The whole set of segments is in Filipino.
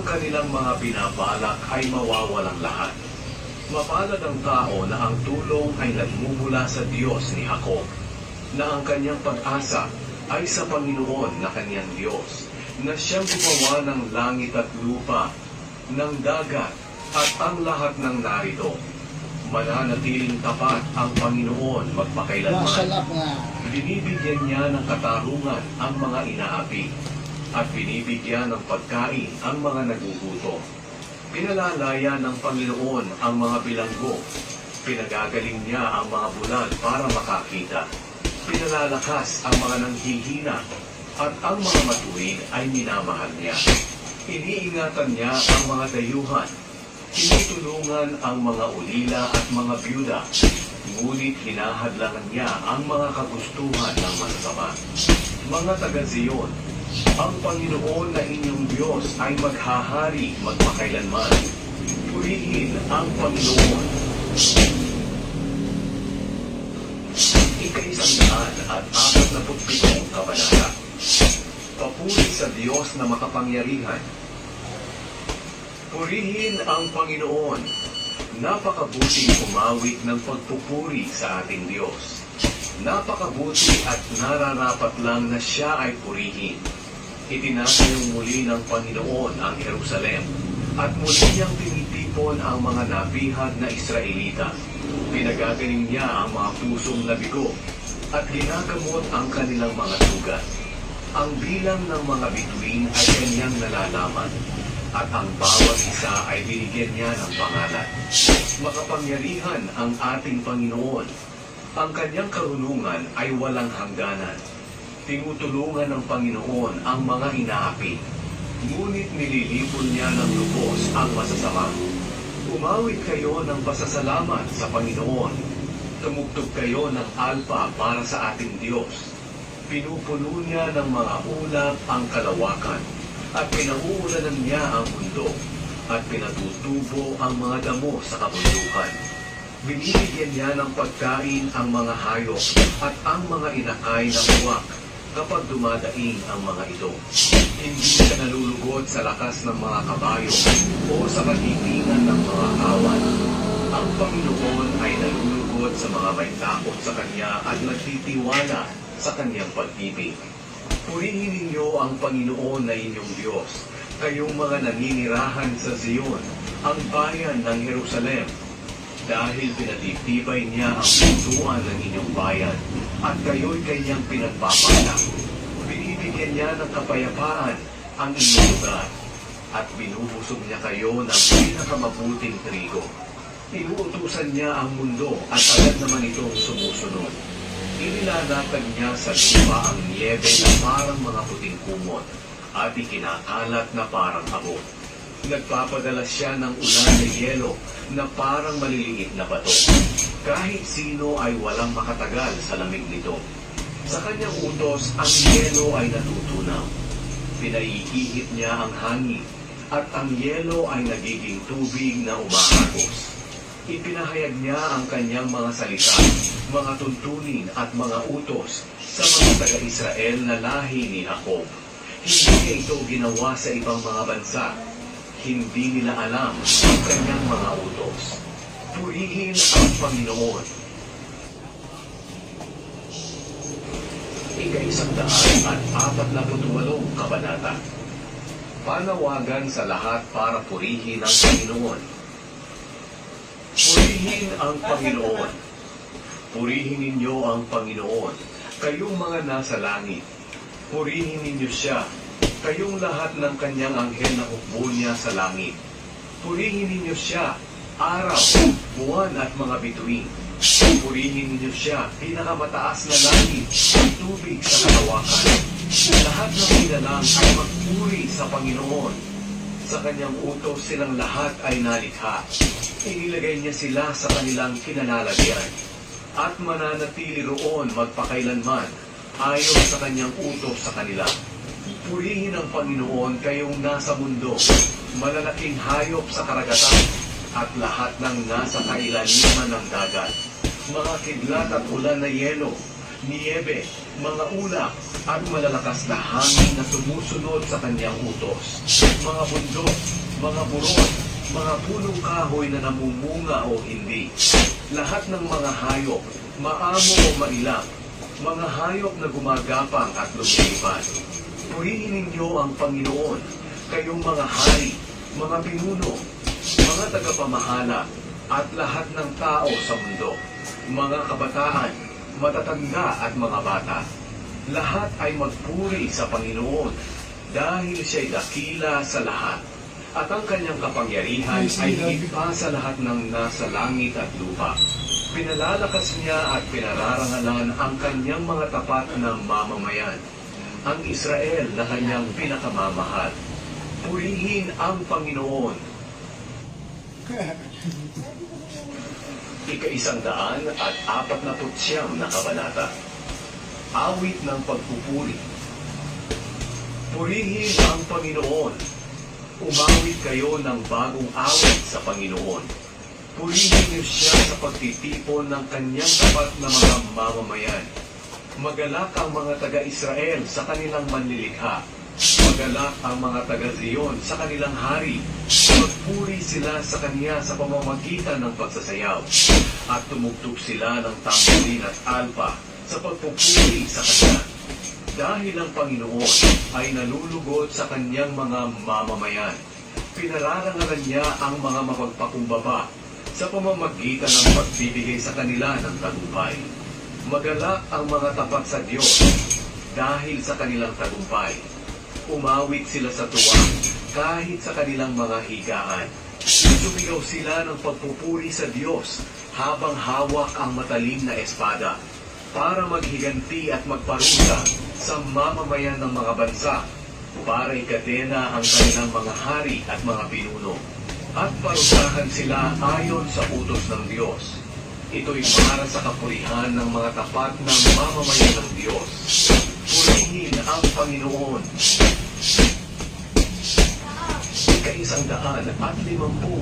ang kanilang mga binabalak ay mawawalang lahat. Mapalad ang tao na ang tulong ay nagmumula sa Diyos ni Jacob, na ang kanyang pag-asa ay sa Panginoon na kanyang Diyos, na siyang gumawa ng langit at lupa, ng dagat at ang lahat ng narito. Mananatiling tapat ang Panginoon magpakailanman. Masalap nga. Binibigyan niya ng katarungan ang mga inaapi, at binibigyan ng pagkain ang mga nagugutom. Pinalalaya ng Panginoon ang mga bilanggo. Pinagagaling niya ang mga bulag para makakita. Pinalalakas ang mga nanghihina, at ang mga matuwid ay minamahal niya. Iniingatan niya ang mga dayuhan. Tinutulungan ang mga ulila at mga byuda. Ngunit hinahadlangan niya ang mga kagustuhan ng masasama. Mga taga-Ziyon, ang Panginoon na inyong Diyos ay maghahari magpakailanman. Purihin ang Panginoon. Ika-147 kabanata. Papuri sa Diyos na makapangyarihan. Purihin ang Panginoon. Napakabuting umawit ng pagpupuri sa ating Diyos. Napakabuti at nararapat lang na siya ay purihin. Itinatayong muli ng Panginoon ang Jerusalem, at muli niyang tinitipon ang mga nabihag na Israelita. Pinagagaling niya ang mga pusong nabigo, at ginagamot ang kanilang mga sugat. Ang bilang ng mga bituin ay kanyang nalalaman, at ang bawat isa ay binigyan niya ng pangalan. Makapangyarihan ang ating Panginoon. Ang kanyang karunungan ay walang hangganan. Tinutulungan ng Panginoon ang mga inaapi, ngunit nililipon niya ng lubos ang masasama. Umawit kayo ng pasasalamat sa Panginoon. Tumugtog kayo ng alpa para sa ating Diyos. Pinupuno niya ng mga ulap ang kalawakan, at pinauulanan niya ang mundo, at pinatutubo ang mga damo sa kabundukan. Binibigyan niya ng pagkain ang mga hayop at ang mga inakay na uwak kapag dumadaing ang mga ito. Hindi siya nalulugod sa lakas ng mga kabayo o sa katitingan ng mga awan. Ang Panginoon ay nalulugod sa mga may takot sa Kanya at nagtitiwala sa Kanyang pag-ibig. Purihin ninyo ang Panginoon na inyong Diyos, kayong mga naninirahan sa Zion, ang bayan ng Jerusalem, dahil pinatitibay niya ang putuan ng inyong bayan, at kayo'y kanyang pinagpapala. Binibigyan niya ng kapayapaan ang inyong lugar, at binuhusog niya kayo ng pinakamabuting trigo. Inuutusan niya ang mundo at agad naman itong sumusunod. Inilalatag niya sa lupa ang niyebe na parang mga puting kumot, at ikinakalat na parang abot. Nagpapadala siya ng ulan na yelo na parang maliliit na bato. Kahit sino ay walang makatagal sa lamig nito. Sa kanyang utos, ang yelo ay natutunaw. Pinaiihit niya ang hangin, at ang yelo ay nagiging tubig na umaagos. Ipinahayag niya ang kanyang mga salita, mga tuntunin at mga utos sa mga taga-Israel na lahi ni Jacob. Hindi niya ito ginawa sa ibang mga bansa. Hindi nila alam ang kanyang mga utos. Purihin ang Panginoon. Ika-148 kabanata. Panawagan sa lahat para purihin ang Panginoon. Purihin ang Panginoon. Purihin ninyo ang Panginoon, kayong mga nasa langit. Purihin ninyo siya, kayong lahat ng kanyang anghel na hukbo niya sa langit. Purihin ninyo siya, araw, buwan at mga bituin. Purihin ninyo siya, pinakamataas na langit, tubig sa kalawakan. Lahat ng nilalang ay magpuri sa Panginoon. Sa kanyang utos silang lahat ay nalikha. Inilagay niya sila sa kanilang kinalalagyan, at mananatili roon magpakailanman ayon sa kanyang utos sa kanila. Purihin ang Panginoon kayong nasa mundo, malalaking hayop sa karagatan, at lahat ng nasa kailaliman ng dagat, mga kidlat at ulan na yelo, niyebe, mga ulap, at malalakas na hangin na sumusunod sa kanyang utos. Mga bundok, mga buron, mga punong kahoy na namumunga o hindi. Lahat ng mga hayop, maamo o mailang, mga hayop na gumagapang at lumilipad. Purihin ninyo ang Panginoon, kayong mga hari, mga pinuno, mga tagapamahala, at lahat ng tao sa mundo, mga kabataan, matatanda at mga bata. Lahat ay magpuri sa Panginoon dahil siya'y dakila sa lahat. At ang kanyang kapangyarihan ay higit pa sa lahat ng nasa langit at lupa. Pinalalakas niya at pinararangalan ang kanyang mga tapat na mamamayan, ang Israel na kanyang pinakamamahal. Purihin ang Panginoon. Ika-149 na kabanata. Awit ng pagpupuri. Purihin ang Panginoon. Umawit kayo ng bagong awit sa Panginoon. Purihin niyo siya sa pagtitipon ng kanyang tapat na mga mamamayan. Magalak ang mga taga-Israel sa kanilang manlilikha. Magalak ang mga taga-Zion sa kanilang hari. Magpuri sila sa kanya sa pamamagitan ng pagsasayaw. At tumugtog sila ng tamborin at alpa sa pagpupuri sa kanya. Dahil ang Panginoon ay nalulugod sa kanyang mga mamamayan. Pinararangalan niya ang mga mapagpakumbaba sa pamamagitan ng pagbibigay sa kanila ng tagumpay. Magalak ang mga tapat sa Diyos dahil sa kanilang tagumpay. Umawit sila sa tuwa kahit sa kanilang mga higaan. Sumigaw sila ng pagpupuri sa Diyos habang hawak ang matalim na espada para maghiganti at magparusa sa mamamayan ng mga bansa para ikadena ang kanilang mga hari at mga pinuno at parusahan sila ayon sa utos ng Diyos. Ito'y para sa kapurihan ng mga tapat ng mamamayan ng Diyos. Purihin ang Panginoon. Ika-150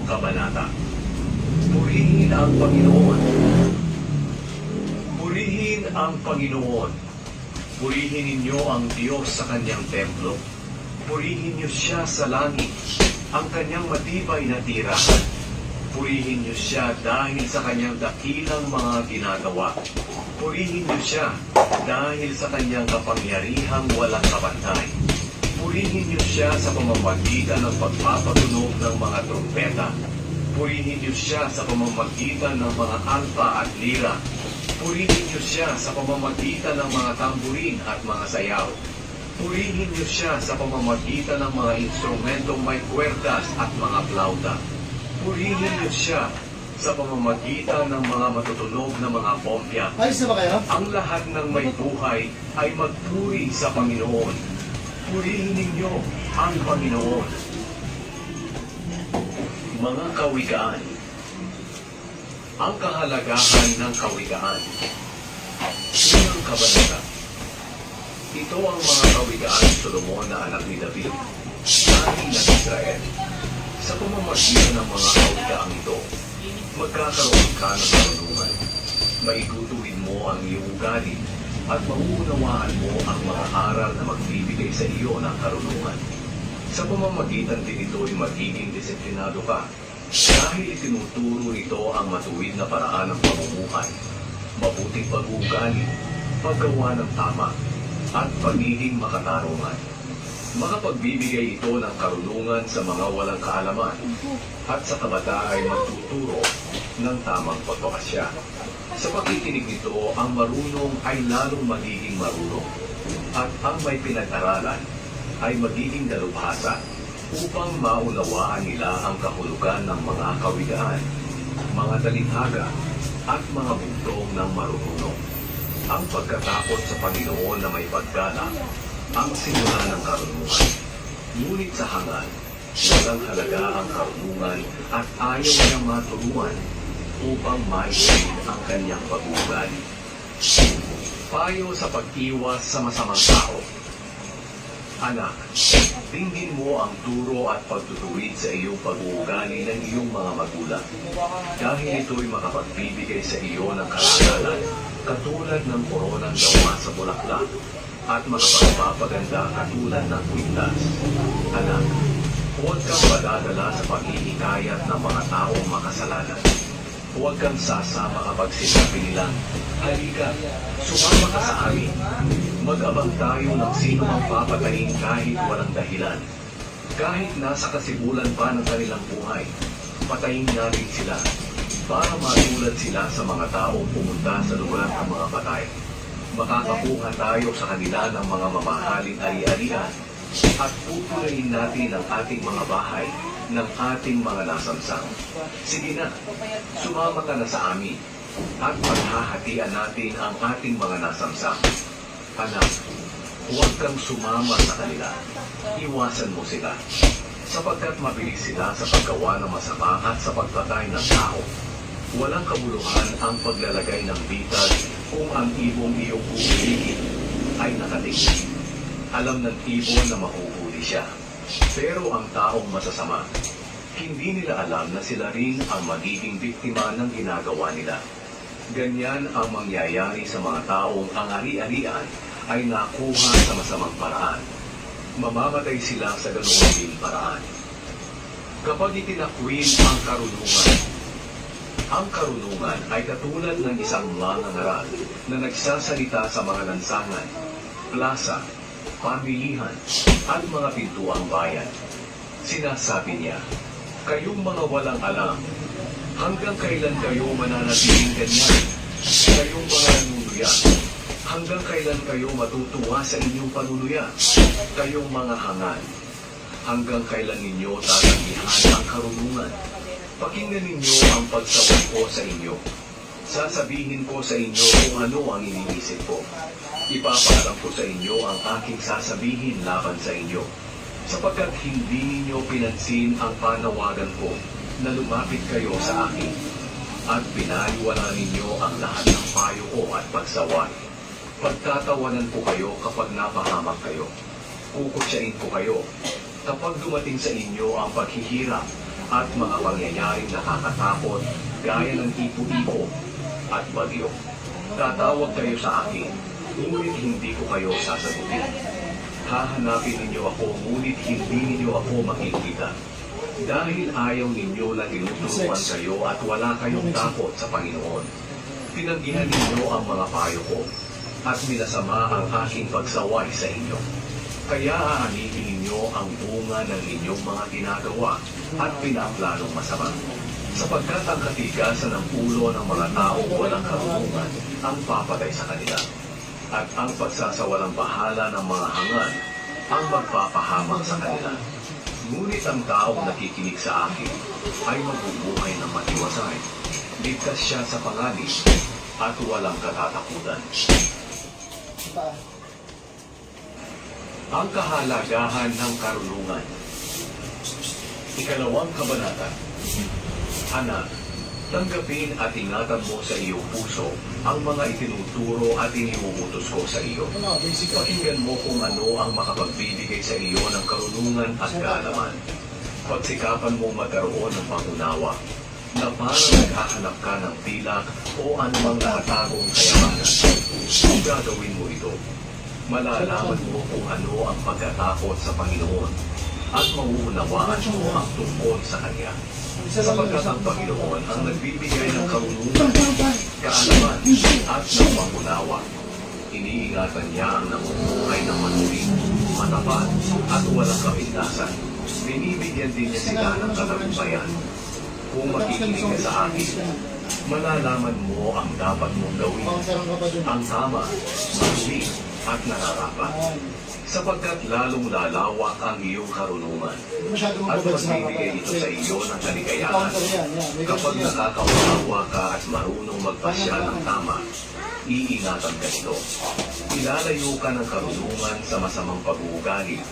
kabanata. Purihin ang Panginoon. Purihin ang Panginoon. Purihin ninyo ang Diyos sa kanyang templo. Purihin niyo siya sa langit, ang kanyang matibay na tirahan. Purihin niyo siya dahil sa kanyang dakilang mga ginagawa. Purihin niyo siya dahil sa kanyang kapangyarihang walang kabantay. Purihin niyo siya sa pamamagitan ng pagpapatunog ng mga trumpeta. Purihin niyo siya sa pamamagitan ng mga alpa at lira. Purihin niyo siya sa pamamagitan ng mga tamburin at mga sayaw. Purihin niyo siya sa pamamagitan ng mga instrumentong may kwerdas at mga plauta. Purihin niyo siya sa pamamagitan ng mga matutunog na mga pompya. Ayos na ba kayo? Ang lahat ng may buhay ay magpuri sa Panginoon. Purihin ninyo ang Panginoon. Mga kawigaan. Ang kahalagahan ng kawigaan. Unang kabanata. Ito ang mga kawigaan ni Solomon na anak ni David, hari ng Israel. Sa pamamagitan ng mga kawigaang ito, magkakaroon ka ng karunungan. Maigutuhin mo ang iyong ugali at mauunawaan mo ang mga aral na magbibigay sa iyo ng karunungan. Sa pamamagitan din ito'y magiging disiplinado ka dahil itinuturo nito ang matuwid na paraan ng pamumuhay, mabuting pag-uugali, paggawa ng tama, at pagiging makatarungan. Makapagbibigay ito ng karunungan sa mga walang kaalaman at sa kabata ay magtuturo ng tamang pagpapasya. Sa pakikinig nito, ang marunong ay lalong magiging marunong at ang may pinag-aralan ay magiging dalubhasa upang maunawaan nila ang kahulugan ng mga kawigaan, mga talinghaga at mga buntong ng marunong. Ang pagkatakot sa Panginoon na may paggalang ang simula ng karunungan. Ngunit sa hangad, walang halaga ang karunungan at ayaw niyang maturuan upang maisin ang kanyang pag-uugali. Payo sa pag-iwas sa masamang tao. Anak, tingin mo ang turo at pagtutuwid sa iyong pag-uugali ng iyong mga magulang. Dahil ito'y makapagbibigay sa iyo ng kalagalan katulad ng koronang gawa sa bulaklak, at mga pagpapaganda katulad ng kwintas. Anak, huwag kang madadala sa paghihikayat ng mga taong makasalanan. Huwag kang sasama kapag sinabi nilang, halika, sumama ka sa amin. Mag-abang tayo ng sino mang papatayin kahit walang dahilan. Kahit nasa kasibulan pa ng kanilang buhay, patayin natin sila para matulad sila sa mga taong pumunta sa lugar ng mga patay. Makakakuha tayo sa kanila ng mga mamahaling ari-arian at pupulayin natin ang ating mga bahay ng ating mga nasamsam. Sige na, sumama ka na sa amin at paghahatian natin ang ating mga nasamsam. Anak, huwag kang sumama sa kanila. Iwasan mo sila, sapagkat mabilis sila sa paggawa ng masama at sa pagpatay ng tao. Walang kabuluhan ang paglalagay ng bitag kung ang ibong iyong uulihin ay nakatingin. Alam ng ibon na mahuhuli siya. Pero ang taong masasama, hindi nila alam na sila rin ang magiging biktima ng ginagawa nila. Ganyan ang mangyayari sa mga taong ang ari-arian ay nakuha sa masamang paraan. Mamamatay sila sa ganoon din paraan. Kapag itinakwil ang karunungan ay katulad ng isang mangangaral na nagsasalita sa mga lansangan, plaza, pamilihan, at mga pintuang bayan. Sinasabi niya, kayong mga walang alam, hanggang kailan kayo mananatiling ganyan? Kayong mga nanunuya, hanggang kailan kayo matutuwa sa inyong panunuya? Kayong mga hangal, hanggang kailan ninyo tatanggihan ang karunungan? Pakinggan ninyo ang pagsaway ko sa inyo. Sasabihin ko sa inyo kung ano ang iniisip ko. Ipapaalam ko sa inyo ang aking sasabihin laban sa inyo. Sapagkat hindi ninyo pinansin ang panawagan ko na lumapit kayo sa akin. At pinaliwala ninyo ang lahat ng payo ko at pagsaway. Pagtatawanan ko kayo kapag napahamak kayo. Kukutsain ko kayo kapag dumating sa inyo ang paghihirap at mga pangyayaring nakakatakot gaya ng ipo-ipo at bagyo. Tatawag kayo sa akin, ngunit hindi ko kayo sasagutin. Hahanapin ninyo ako, ngunit hindi ninyo ako makikita. Dahil ayaw ninyo na tinuturuan kayo at wala kayong takot sa Panginoon. Tinanggihan ninyo ang mga payo ko at minasama ang aking pagsaway sa inyo. Kaya aanihin ninyo ang bunga ng inyong mga ginagawa at pinaplanong masama. Sapagkat ang katigasan ng ulo ng mga taong walang karunungan ang papatay sa kanila. At ang pagsasawalang bahala ng mga hangal ang magpapahamak sa kanila. Ngunit ang taong nakikinig sa akin ay mabubuhay ng matiwasay. Ligtas siya sa panganib at walang katatakutan. Ang kahalagahan ng karunungan. Ikalawang kabanata. Anak, tanggapin at ingatan mo sa iyong puso ang mga itinuturo at iniuutos ko sa iyo. Pakinggan mo kung ano ang makapagbibigay sa iyo ng karunungan at kaalaman. Pagsikapan mo magkaroon ng pangunawa na parang naghahanap ka ng pilak o anumang nakatagong kayamanan. Kung gagawin mo ito, malalaman mo kung ano ang pagkatakot sa Panginoon at mauunawaan mo ang tungkol sa Kanya. Sapagkat ang Panginoon ang nagbibigay ng karunungan, kaalaman at ng pangunawa. Iniingatan niya ang namumuhay ng manuling, matapat at walang kapintasan. Binibigyan din niya sila ng katagumpayan. Kung makikinig ka sa akin, malalaman mo ang dapat mong gawin, ang tama, mali, at nararapat. Sapagkat lalong lalawak ang iyong karunungan at magbibigay ito sa iyo ng kaligayahan. Kapag nakakaunawa ka at marunong magpasya ng tama, iingatan ka nito. Ilalayo ka ng karunungan sa masamang pag-uugali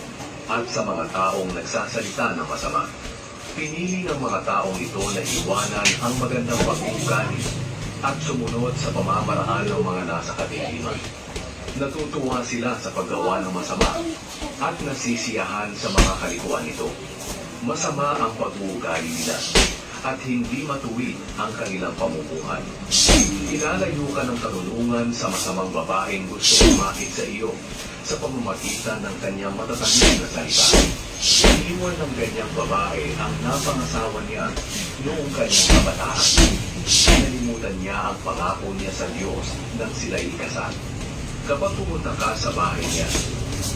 at sa mga taong nagsasalita ng masama. Pinili ng mga taong ito na iwanan ang magandang pag-uugali at sumunod sa pamamaraan ng mga nasa kadiliman. Natutuwa sila sa paggawa ng masama at nasisiyahan sa mga kalikuan nito. Masama ang pag-uugali nila at hindi matuwid ang kanilang pamumuhay. Ilalayo ka ng karunungan sa masamang babaeng gusto umakit sa iyo sa pamamagitan ng kanyang matatagin na salita. Iniwan ng ganyang babae ang napangasawa niya noong kanyang kabataan. Nalimutan niya ang pangako niya sa Diyos nang sila'y ikasal. Kapag pumunta ka sa bahay niya,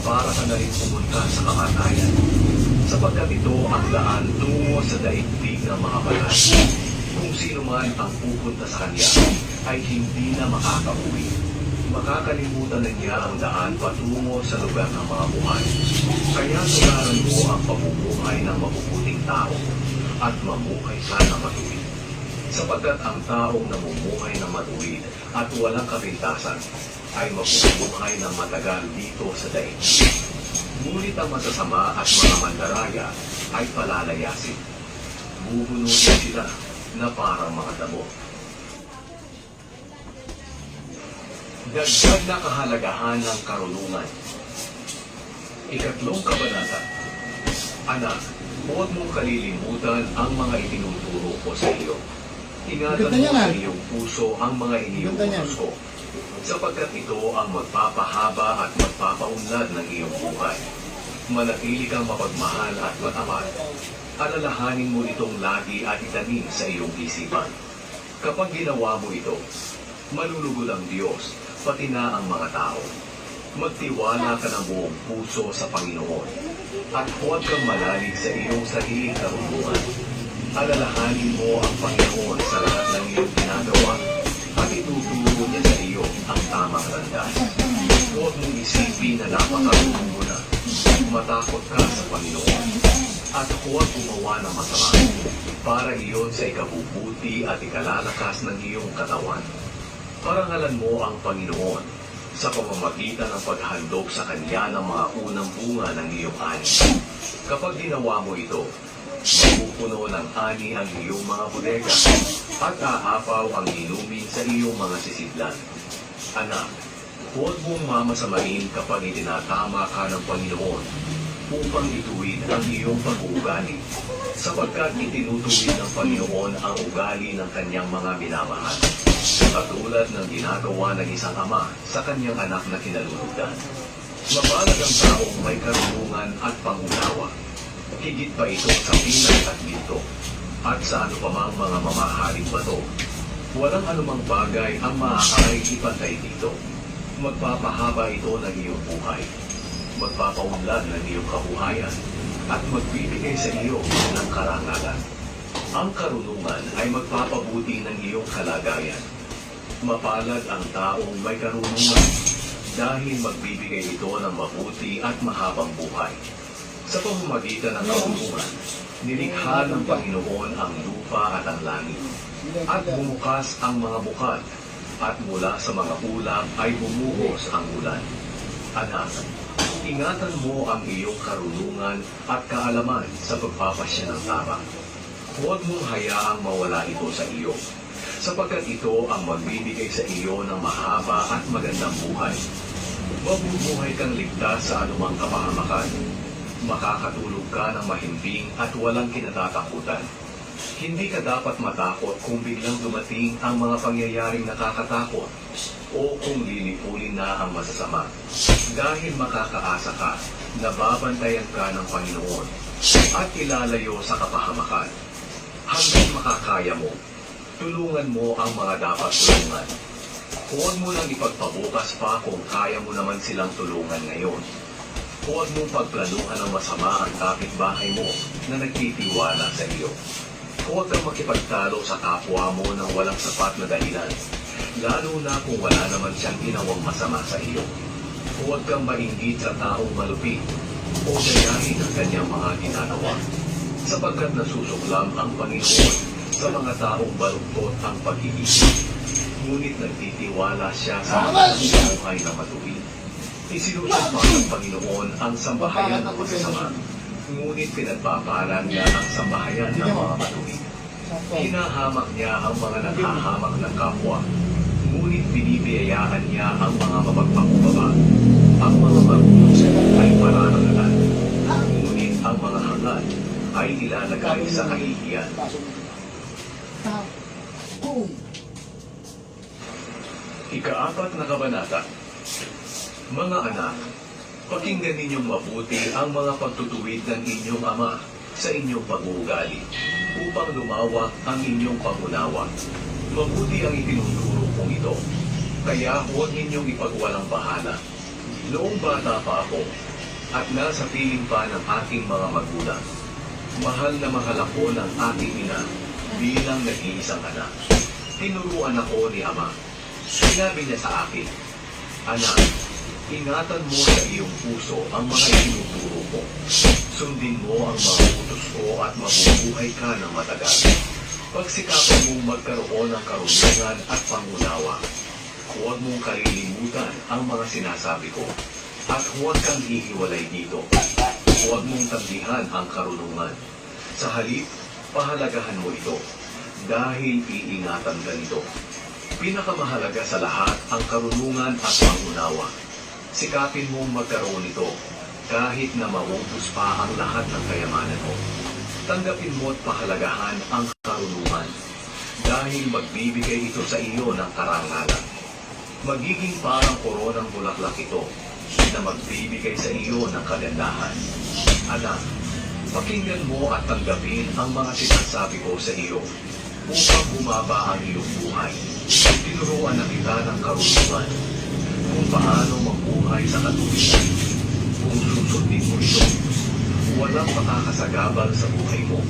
para ka na rin pumunta sa kamatayan, sapagkat ito ang daan tungo sa daigdig ng mga banal. Kung sino man ang pupunta sa kanya, ay hindi na makakauwi. Makakalimutan na niya ang daan patungo sa lugar ng mga buhay. Kaya tularan mo ang pamumuhay ng mabubuting tao at mamuhay ka ng matuwid. Sapagkat ang taong namumuhay ng matuwid at walang kapintasan ay mabubuhay ng matagal dito sa daigdig. Ngunit ang masasama at mga mandaraya ay palalayasin. Bubunutin sila na parang mga damo. Dagdag na kahalagahan ng karunungan. Ikatlong kabanata. Anak, huwag mong kalilimutan ang mga itinuturo ko sa iyo. Ingatan mo sa iyong puso ang mga iniuutos ko, sapagkat ito ang magpapahaba at magpapaunlad ng iyong buhay. Manatili kang mapagmahal at matapat. Alalahanin mo itong lagi at itanim sa iyong isipan. Kapag ginawa mo ito, malulugod ang Diyos, pati na ang mga tao. Magtiwala ka ng buong puso sa Panginoon, at huwag kang malalig sa iyong sariling karunungan. Alalahanin mo ang Panginoon sa lahat ng iyong ginagawa, at ituturo niya sa iyo ang tamang landas. Huwag mong isipin na napakarunong mo na. Matakot ka sa Panginoon, at huwag gumawa ng masama, para iyon sa ikabubuti at ikalalakas ng iyong katawan. Parangalan mo ang Panginoon sa pamamagitan ng paghandog sa Kanya ng mga unang bunga ng iyong ani. Kapag ginawa mo ito, mapupuno ng ani ang iyong mga bodega at aapaw ang inumin sa iyong mga sisidlan. Anak, huwag mong mamasamain kapag itinatama ka ng Panginoon upang ituwid ang iyong pag-uugali, sapagkat itinutuwid ng Panginoon ang ugali ng kanyang mga minamahal, katulad ng ginagawa ng isang ama sa kanyang anak na kinalulugdan. Mapalad ang taong may karunungan at pangunawa, higit pa ito sa pinay at ginto, at sa anumang mga mamahaling bato. Walang anumang bagay ang maaaring ipantay dito. Magpapahaba ito ng iyong buhay, magpapaunlad ng iyong kabuhayan, at magbibigay sa iyo ng karangalan. Ang karunungan ay magpapabuti ng iyong kalagayan. Mapalad ang taong may karunungan, dahil magbibigay ito ng mabuti at mahabang buhay. Sa pamamagitan ng karunungan, nilikha ng Panginoon ang lupa at ang langit, at bumukas ang mga bukal, at mula sa mga ulap ay bumuhos ang ulan. Anak, ingatan mo ang iyong karunungan at kaalaman sa pagpapasya ng tama. Huwag mong hayaang mawala ito sa iyo, sapagkat ito ang magbibigay sa iyo ng mahaba at magandang buhay. Mabubuhay kang ligtas sa anumang kapahamakan. Makakatulog ka ng mahimbing at walang kinatatakutan. Hindi ka dapat matakot kung biglang dumating ang mga pangyayaring nakakatakot o kung lilipulin na ang masasama. Dahil makakaasa ka na babantayan ka ng Panginoon at ilalayo sa kapahamakan. Hanggang makakaya mo, tulungan mo ang mga dapat tulungan. Huwag mo lang ipagpabukas pa kung kaya mo naman silang tulungan ngayon. Huwag mong pagplanuhan ng masama ang kapitbahay mo na nagtitiwala sa iyo. Huwag kang makipagtalo sa kapwa mo ng walang sapat na dahilan, lalo na kung wala naman siyang ginawang masama sa iyo. Huwag kang mainggit sa taong malupit o gayahin ang kanyang mga ginagawa, sapagkat nasusuklam ang Panginoon sa mga taong baluktot ang pag-iisip. Ngunit nagtitiwala siya sa buhay na matuwid. Isinusumpa ng Panginoon ang sambahayan ng masasama, ngunit pinagpapalan niya ang sambahayan ng mga matuwid. Hinahamak niya ang mga naghahamak ng kapwa, ngunit binibiyayaan niya ang mga mapagpakumbaba. Ang mga marunong ay parangalan, ngunit ang mga hangad ay ilalagay sa kahihiyan. Ika-4 na kabanata. Mga anak, pakinggan ninyong mabuti ang mga pagtutuwid ng inyong ama sa inyong pag-uugali, upang lumawak ang inyong pag-unawa. Mabuti ang itinuturo kong ito, kaya huwag ninyong ipagwalang bahala. Noong bata pa ako, at nasa piling pa ng aking mga magulang, mahal na mahal ako ng aking ina bilang nag-iisang anak. Tinuruan ako ni ama. Sinabi niya sa akin, "Anak, ingatan mo sa iyong puso ang mga itinuturo ko. Sundin mo ang mga utos ko at mabubuhay ka ng matagal. Pagsikapan mong magkaroon ng karunungan at pangunawa. Huwag mong kalilimutan ang mga sinasabi ko, at huwag kang hihiwalay dito. Huwag mong tanggihan ang karunungan. Sa halip, pahalagahan mo ito, dahil iingatan ka nito. Pinakamahalaga sa lahat ang karunungan at pangunawa. Sikapin mong magkaroon nito, kahit na maubos pa ang lahat ng kayamanan mo. Tanggapin mo at pahalagahan ang karunungan, dahil magbibigay ito sa iyo ng karangalan. Magiging parang koronang bulaklak ito, na magbibigay sa iyo ng kagandahan. Anak, pakinggan mo at tanggapin ang mga sinasabi ko sa iyo, upang bumaba ang iyong buhay. Tinuruan na kita ng karunungan, kung paano mabuhay sa katuwiran. Kung susundin mo ito, walang makakasagabal sa buhay mo,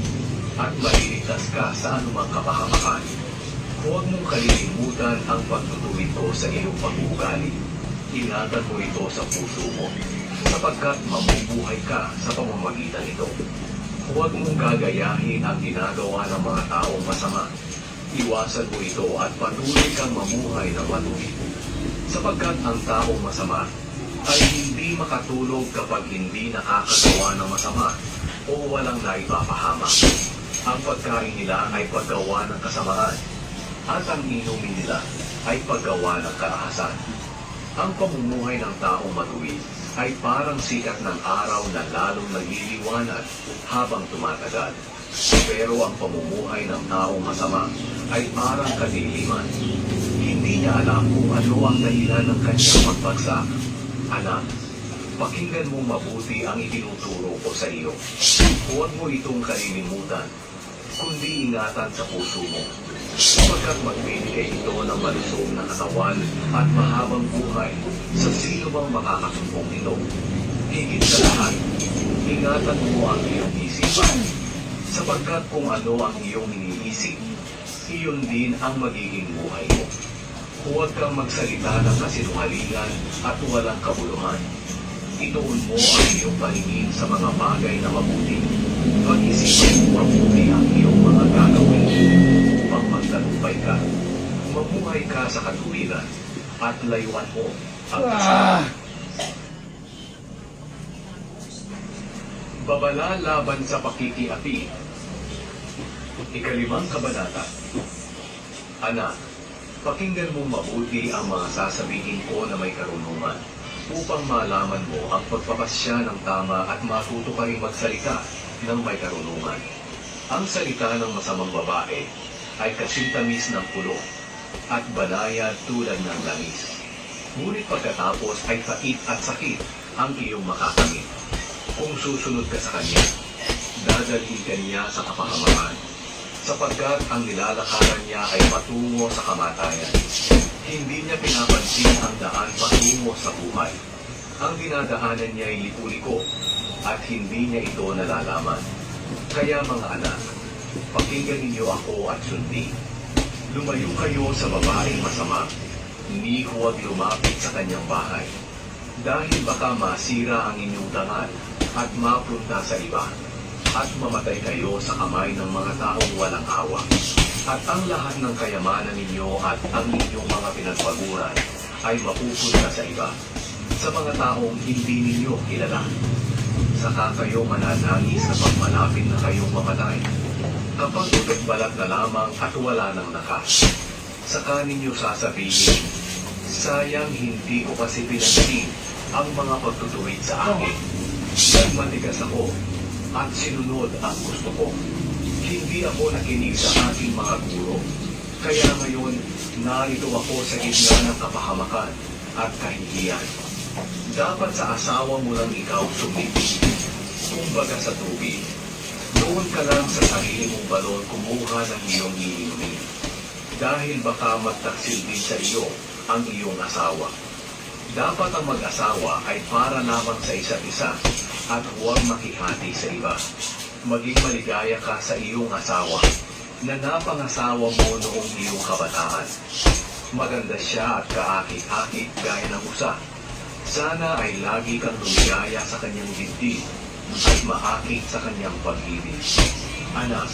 at maliligtas ka sa anumang kapahamakan. Huwag mong kalilimutan ang pagtutuwid ko sa iyong pag-uugali. Ingatan mo ito sa puso mo, sapagkat mabubuhay ka sa pamamagitan nito. Huwag mong gagayahin ang ginagawa ng mga taong masama. Iwasan mo ito at patuloy kang mamuhay ng matuwid. Sapagkat ang taong masama ay hindi makatulog kapag hindi nakakagawa ng masama o walang naipapahamak. Ang pagkain nila ay paggawa ng kasamaan, at ang inumin nila ay paggawa ng karahasan. Ang pamumuhay ng taong matuwid ay parang sikat ng araw na lalong nagliliwanag habang tumatagal. Pero ang pamumuhay ng taong masama ay parang kadiliman. Hindi niya alam kung ano ang dahilan ng kanyang pagbagsak. Anak, pakinggan mong mabuti ang itinuturo ko sa iyo. Huwag mo itong kalilimutan, kundi ingatan sa puso mo, sapagkat magbibigay ito ng malusog na katawan at mahabang buhay sa sino bang makakasumpong nito. Higit sa lahat, ingatan mo ang iyong isipan, sapagkat kung ano ang iyong iniisip, iyon din ang magiging buhay mo. Huwag kang magsalita ng kasinungalingan at walang kabuluhan. Ituon mo ang iyong paningin sa mga bagay na mabuti. Pag-isipan mo mabuti ang iyong mga gagawin upang magtagumpay ka. Mamuhay ka sa katuwiran at layuan mo ang kasalanan. Babala laban sa pakikiapi. 5 kabanata. Anak, pakinggan mo mabuti ang mga sasabihin ko na may karunungan, upang malaman mo ang pagpapasya ng tama at matuto ka rin magsalita ng may karunungan. Ang salita ng masamang babae ay kasintamis ng pulo, at banayad tulad ng langis. Ngunit pagkatapos ay pait at sakit ang iyong makakamit. Kung susunod ka sa kanya, dadalhin ka niya sa kapahamakan, sapagkat ang nilalakaran niya ay patungo sa kamatayan. Hindi niya pinapansin ang daan patungo sa buhay. Ang dinadaanan niya ay lipu-liko, at hindi niya ito nalalaman. Kaya mga anak, pakinggan ninyo ako at sundin. Lumayo kayo sa babaeng masama, ni huwag lumapit sa kanyang bahay, dahil baka masira ang inyong dangal at mapunta sa iba, at mamatay kayo sa kamay ng mga taong walang awa. At ang lahat ng kayamanan ninyo at ang inyong mga pinagpaguran ay mapupunta sa iba, sa mga taong hindi ninyo kilala. Saka kayo mananangis kapag malapit na kayong mamatay, kapag utot balat na lamang at wala nang lakas. Saka ninyo sasabihin, sayang hindi ko kasi pinansin ang mga pagtutuwid sa akin. Nagmatigas ako at sinunod ang gusto ko. Hindi ako nakinig sa aking mga guro, Kaya ngayon, narito ako sa gitna ng kapahamakan at kahihiyan. Dapat sa asawa mo lang ikaw sumipin. Kumbaga sa tubig, doon ka lang sa sarili mong balon kumuha ng iyong iinumin. Dahil baka magtaksil din sa iyo ang iyong asawa. Dapat ang mag-asawa ay para lamang sa isa't isa at huwag makihati sa iba. Maging maligaya ka sa iyong asawa na napangasawa mo noong iyong kabataan. Maganda siya at kaakit-akit gaya ng usa. Sana ay lagi kang lumigaya sa kanyang dibdib at maakit sa kanyang pag-ibig. Anak,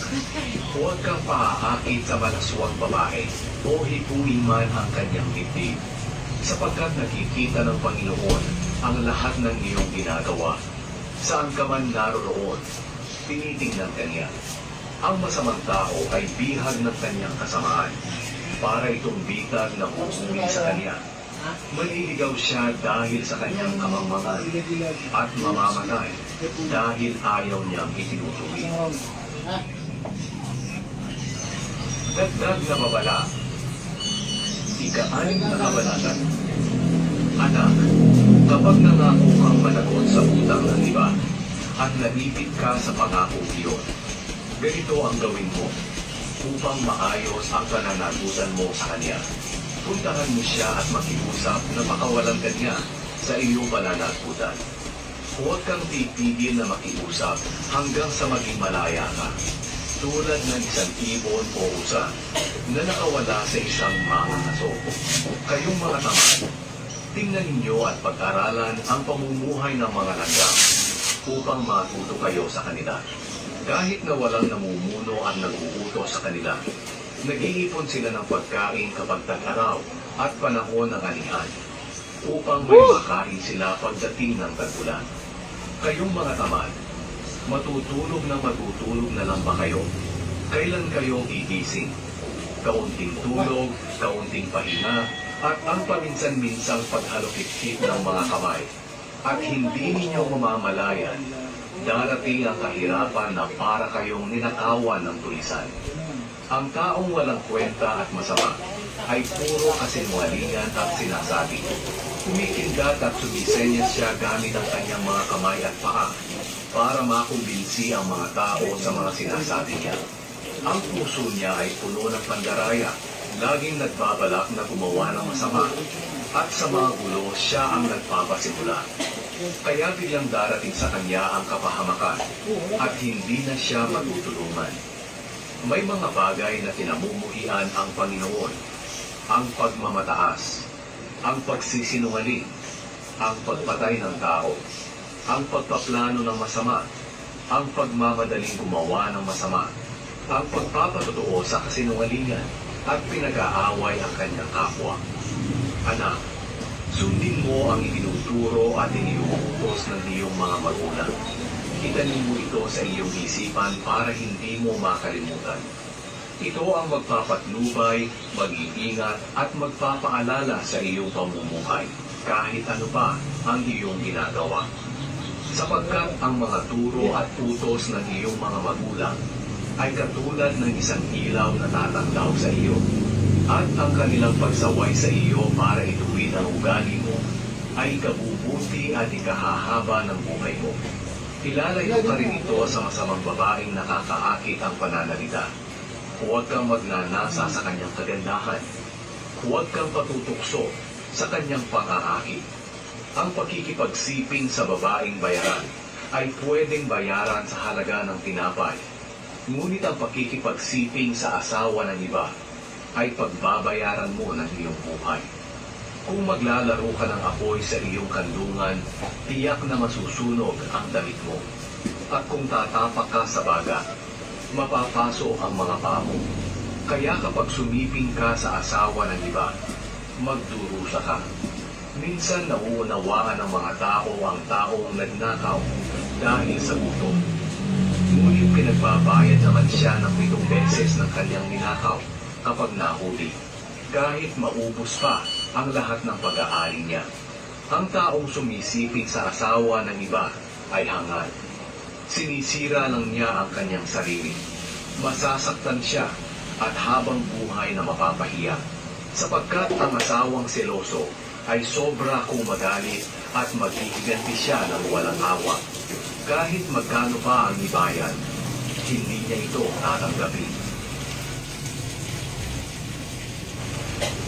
huwag kang paaakit sa malaswang babae o hipuin man ang kanyang dibdib, sapagkat nakikita ng Panginoon ang lahat ng iyong ginagawa. Saan ka man naroroon, tinitingnan kanya. Ang masamang tao ay bihag ng kanyang kasamaan, para itong bitag na uuwi sa kanya. Maliligaw siya dahil sa kanyang kamangmangan at mamamatay dahil ayaw niyang itinutuloy. Dagdag na babala. Ika-6 na kabanata. Anak, kapag nangako kang managot sa utang ng iba at nalipit ka sa pangakong iyon, ganito ang gawin mo upang maayos ang pananagutan mo sa kanya. Puntahan mo siya at makiusap na makawalan ka niya sa iyong pananagutan. Huwag kang titigil na makiusap hanggang sa maging malaya ka, tulad ng isang ibon o usa na nakawala sa isang mangangaso. Kayong mga tamad, tingnan ninyo at pag-aralan ang pamumuhay ng mga langgam upang matuto kayo sa kanila. Kahit na walang namumuno at nag-uutos sa kanila, nag-iipon sila ng pagkain kapag tag-araw at panahon ng anihan, upang may makain sila pagdating ng tag-ulan. Kayong mga tamad, matutulog na lang ba kayo? Kailan kayo gigising? Kaunting tulog, kaunting pahinga, at ang paminsan-minsang paghalukit-hit ng mga kamay. At hindi ninyo mamamalayan, darating ang kahirapan na para kayong ninakawan ng tulisan. Ang taong walang kwenta at masama ay puro kasinungalingan at sinasabi. Kumikindat at sumisenyas siya gamit ang kanyang mga kamay at paa para makumbinsi ang mga tao sa mga sinasabi niya. Ang puso niya ay puno ng pandaraya, laging nagbabalak na gumawa ng masama, at sa mga gulo siya ang nagpapasimula. Kaya biglang darating sa kanya ang kapahamakan at hindi na siya matutulungan. May mga bagay na kinamumuhian ang Panginoon: ang pagmamataas, ang pagsisinungaling, ang pagpatay ng tao, ang pagpaplano ng masama, ang pagmamadaling gumawa ng masama, ang pagpapatotoo sa kasinungalingan, at pinag-aaway ang kanyang kapwa. Anak, sundin mo ang itinuturo at iniuutos ng iyong mga magulang. Itanim mo ito sa iyong isipan para hindi mo makalimutan. Ito ang magpapatnubay, mag-iingat at magpapaalala sa iyong pamumuhay kahit ano pa ang iyong ginagawa. Sapagkat ang mga turo at utos ng iyong mga magulang ay katulad ng isang ilaw na tatanglaw sa iyo, at ang kanilang pagsaway sa iyo para ituwid ang ugali mo ay ikabubuti at ikahahaba ng buhay mo. Ilalayo pa rin ito sa masamang babaeng nakakaakit ang pananalita. Huwag kang magnanasa sa kanyang kagandahan. Huwag kang patutukso sa kanyang pang-aakit. Ang pakikipagsiping sa babaeng bayaran ay pwedeng bayaran sa halaga ng tinapay. Ngunit ang pakikipagsiping sa asawa ng iba ay pagbabayaran mo ng iyong buhay. Kung maglalaro ka ng apoy sa iyong kandungan, tiyak na masusunog ang damit mo. At kung tatapak ka sa baga, mapapasok ang mga paa mo. Kaya kapag sumiping ka sa asawa ng iba, magdurusa ka. Minsan nauunawaan ng mga tao ang taong nagnakaw dahil sa gutom. Ngunit pinagbabayad naman siya ng 7 beses ng kanyang ninakaw kapag nahuli, kahit maubos pa ang lahat ng pag-aari niya. Ang taong sumisiping sa asawa ng iba ay hangal. Sinisira lang niya ang kanyang sarili. Masasaktan siya at habang buhay na mapapahiya, sapagkat ang asawang seloso ay sobra kung magalit at maghihiganti siya ng walang awa. Kahit magkano pa ang ibayan, hindi niya ito tatanggapin.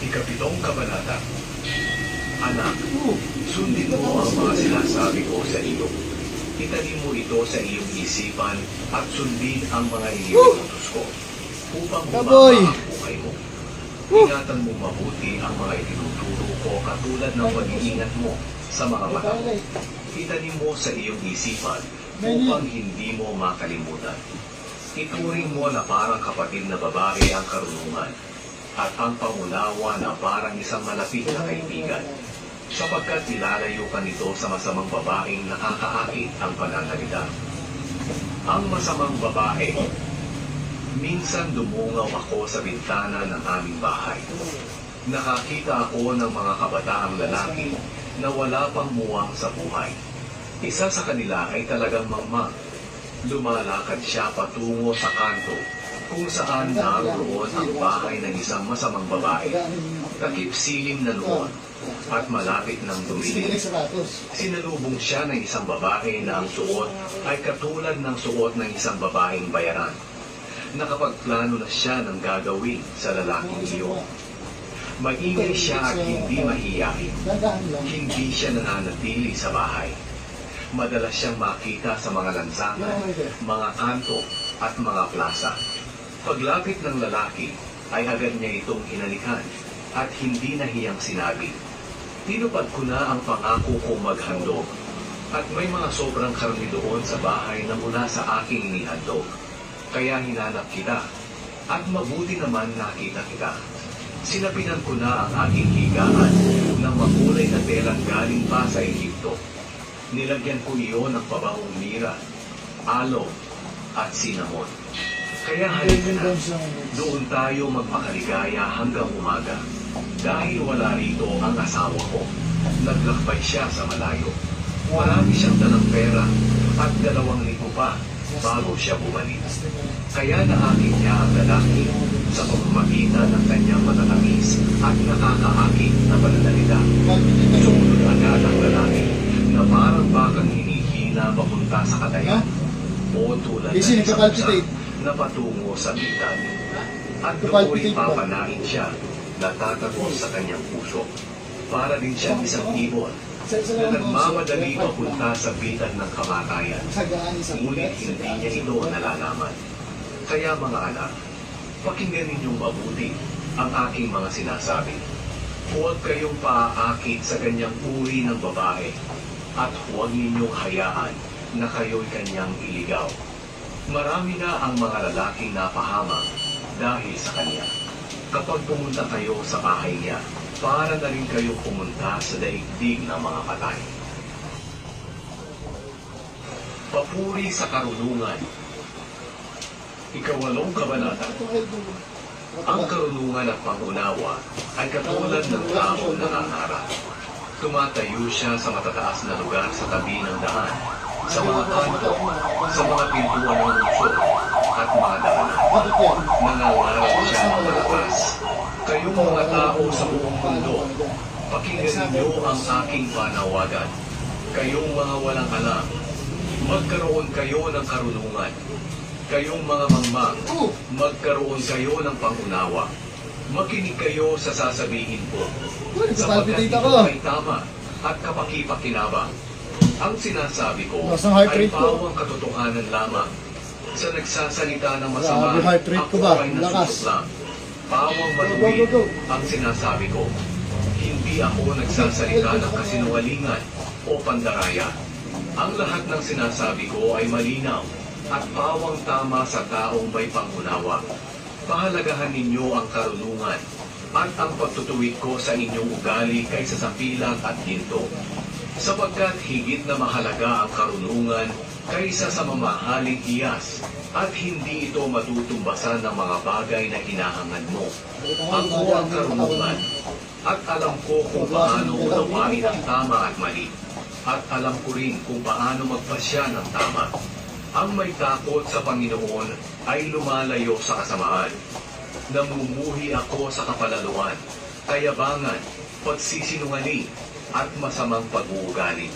Ikapitong kabanata. Anak, sundin mo ang mga sinasabi ko sa iyo. Itanim mo ito sa iyong isipan at sundin ang mga iniutos ko upang bumaba ang buhay mo. Ingatan mo mabuti ang mga itinuturo ko katulad ng pag-iingat mo sa mga mata mo. Itanim mo sa iyong isipan upang hindi mo makalimutan. Ituring mo na parang kapatid na babae ang karunungan at ang pangunawa na parang isang malapit na kaibigan, sapagkat ilalayo ka nito sa masamang babaeng nakakaakit ang pananalita. Ang masamang babae. Minsan dumungaw ako sa bintana ng aming bahay. Nakakita ako ng mga kabataang lalaki na wala pang muwang sa buhay. Isa sa kanila ay talagang mangmang. Lumalakad siya patungo sa kanto kung saan naroon ang bahay ng isang masamang babae. Takip silim na noon at malapit ng dumilim. Sinalubong siya ng isang babae na ang suot ay katulad ng suot ng isang babaeng bayaran. Nakapagplano na siya ng gagawin sa lalaking iyon. Maingay siya at hindi mahiyain. Hindi siya nananatili sa bahay. Madalas siyang makita sa mga lansangan, mga kanto at mga plaza. Paglapit ng lalaki, ay agad niya itong hinalikan at hindi nahiyang sinabi, "Tinupad ko na ang pangako kong maghandog at may mga sobrang karni doon sa bahay na mula sa aking inihandog. Kaya hinanap kita at mabuti naman nakita kita. Sinapinan ko na ang aking higaan ng makulay na telang galing pa sa Ehipto. Nilagyan ko iyon ng pabahong mira, aloe at cinnamon. Kaya halika na, doon tayo magpakaligaya hanggang umaga. Dahil wala rito ang asawa ko, naglakbay siya sa malayo. Marami siyang dalang pera at 2,000 pa bago siya bumalik. Kaya naakit niya ang lalaki sa pamamagitan ng kanyang matatamis at nakakaakit na pananalita. Sumunod agad ang lalaki na parang bakang hinihina papunta sa katayan o tulad ng isang pusa na patungo sa bitag. At doon papanain siya na tatagos sa kanyang puso. Para din siya isang ibon na nagmamadali papunta sa bitag ng kamatayan. Ngunit hindi niya ito nalalaman. Kaya mga anak, pakinggan ninyong mabuti ang aking mga sinasabi. Huwag kayong paaakit sa ganyang uri ng babae at huwag ninyong hayaan na kayo'y kanyang iligaw. Marami na ang mga lalaking napahamak dahil sa kanya. Kapag pumunta kayo sa bahay niya, para na rin kayo pumunta sa daigdig ng mga patay. Papuri sa karunungan. Ikawalong kabanata. Ang karunungan at pangunawa ay katulad ng taong nangangarap. Tumatayo siya sa matataas na lugar sa tabi ng daan, sa mga kanto, sa mga pintuan ng lungsod, at mga daanan. Nangangarap siya ng malakas. Kayong mga tao sa buong mundo, pakinggan ninyo ang aking panawagan. Kayong mga walang alam, magkaroon kayo ng karunungan. Kayong mga mangmang, magkaroon kayo ng pangunawa. Makinig kayo sa sasabihin ko, sapagkat ito ay tama at kapaki-pakinabang. Ang sinasabi ko ay pawang katotohanan lamang. Sa nagsasalita ng masama, ako ay nasusunod lang. Pawang matuwid ang sinasabi ko. Hindi ako nagsasalita ng kasinungalingan o pandaraya. Ang lahat ng sinasabi ko ay malinaw at pawang tama sa taong may pangunawa. Pahalagahan ninyo ang karunungan at ang pagtutuwid ko sa inyong ugali kaysa sa pilag at ginto. Sapagkat higit na mahalaga ang karunungan kaysa sa mamahaling iyas at hindi ito matutumbasan ng mga bagay na hinahangad mo. Ako ang karunungan at alam ko kung paano unawain ang tama at mali at alam ko rin kung paano magpasya ng tama. Ang may takot sa Panginoon ay lumalayo sa kasamaan. Namumuhi ako sa kapalaluan, kayabangan, pagsisinungaling, at masamang pag-uugali.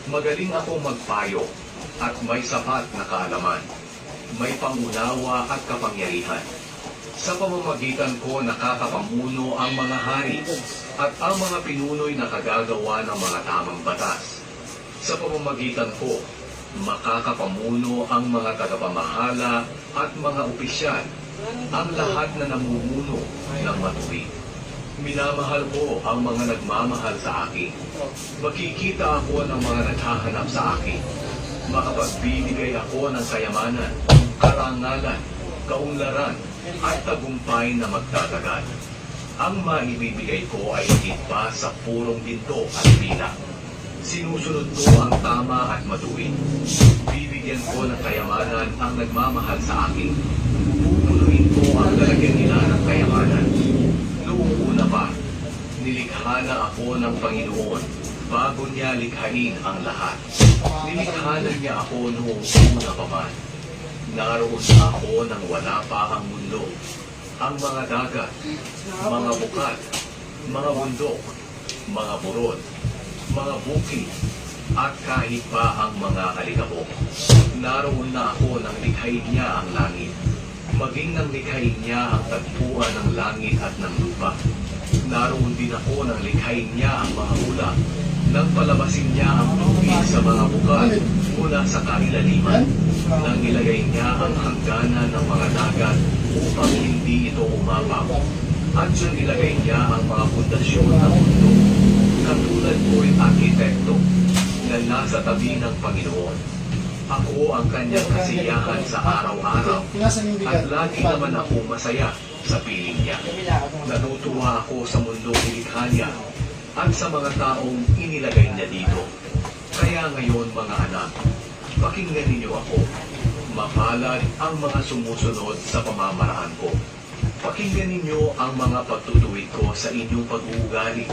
Magaling akong magpayo, at may sapat na kaalaman. May pangunawa at kapangyarihan. Sa pamamagitan ko nakakapamuno ang mga hari, at ang mga pinuno'y nakagagawa ng mga tamang batas. Sa pamamagitan ko, makakapamuno ang mga tagapamahala at mga opisyal, ang lahat na namumuno ng matuwid. Minamahal ko ang mga nagmamahal sa akin. Makikita ako ng mga naghahanap sa akin. Makapagbibigay ako ng kayamanan, karangalan, kaunlaran, at tagumpay na magtatagal. Ang maibibigay ko ay higit pa sa purong ginto at pila. Sinusunod ko ang tama at matuwid. Bibigyan ko ng kayamanan ang nagmamahal sa akin. Pupunuin ko ang lalagyan nila ng kayamanan. Noong una pa, nilikha na ako ng Panginoon bago niya likhain ang lahat. Nilikha na niya ako noong una pa man. Naroon na ako nang wala pa ang mundo. Ang mga dagat, mga bukal, mga bundok, mga burol, mga bukid, at kahit pa ang mga alikabok. Naroon na ako nang likhain niya ang langit. Maging nang likhain niya ang tagpuan ng langit at ng lupa. Naroon din ako nang likhain niya ang mga ulam. Nang palabasin niya ang tubig sa mga bukal mula sa kailaliman. Nang ilagay niya ang hangganan ng mga dagat upang hindi ito umapaw. At dyan ilagay niya ang mga pundasyon ng mundo. Katulad ko'y arkitekto na nasa tabi ng Panginoon. Ako ang kanyang kasiyahan sa araw-araw at lagi naman ako masaya sa piling niya. Natutuwa ako sa mundong nilikha niya at sa mga taong inilagay niya dito. Kaya ngayon mga anak, pakinggan ninyo ako. Mapalad ang mga sumusunod sa pamamaraan ko. Pakinggan ninyo ang mga pagtutuwid ko sa inyong pag-uugali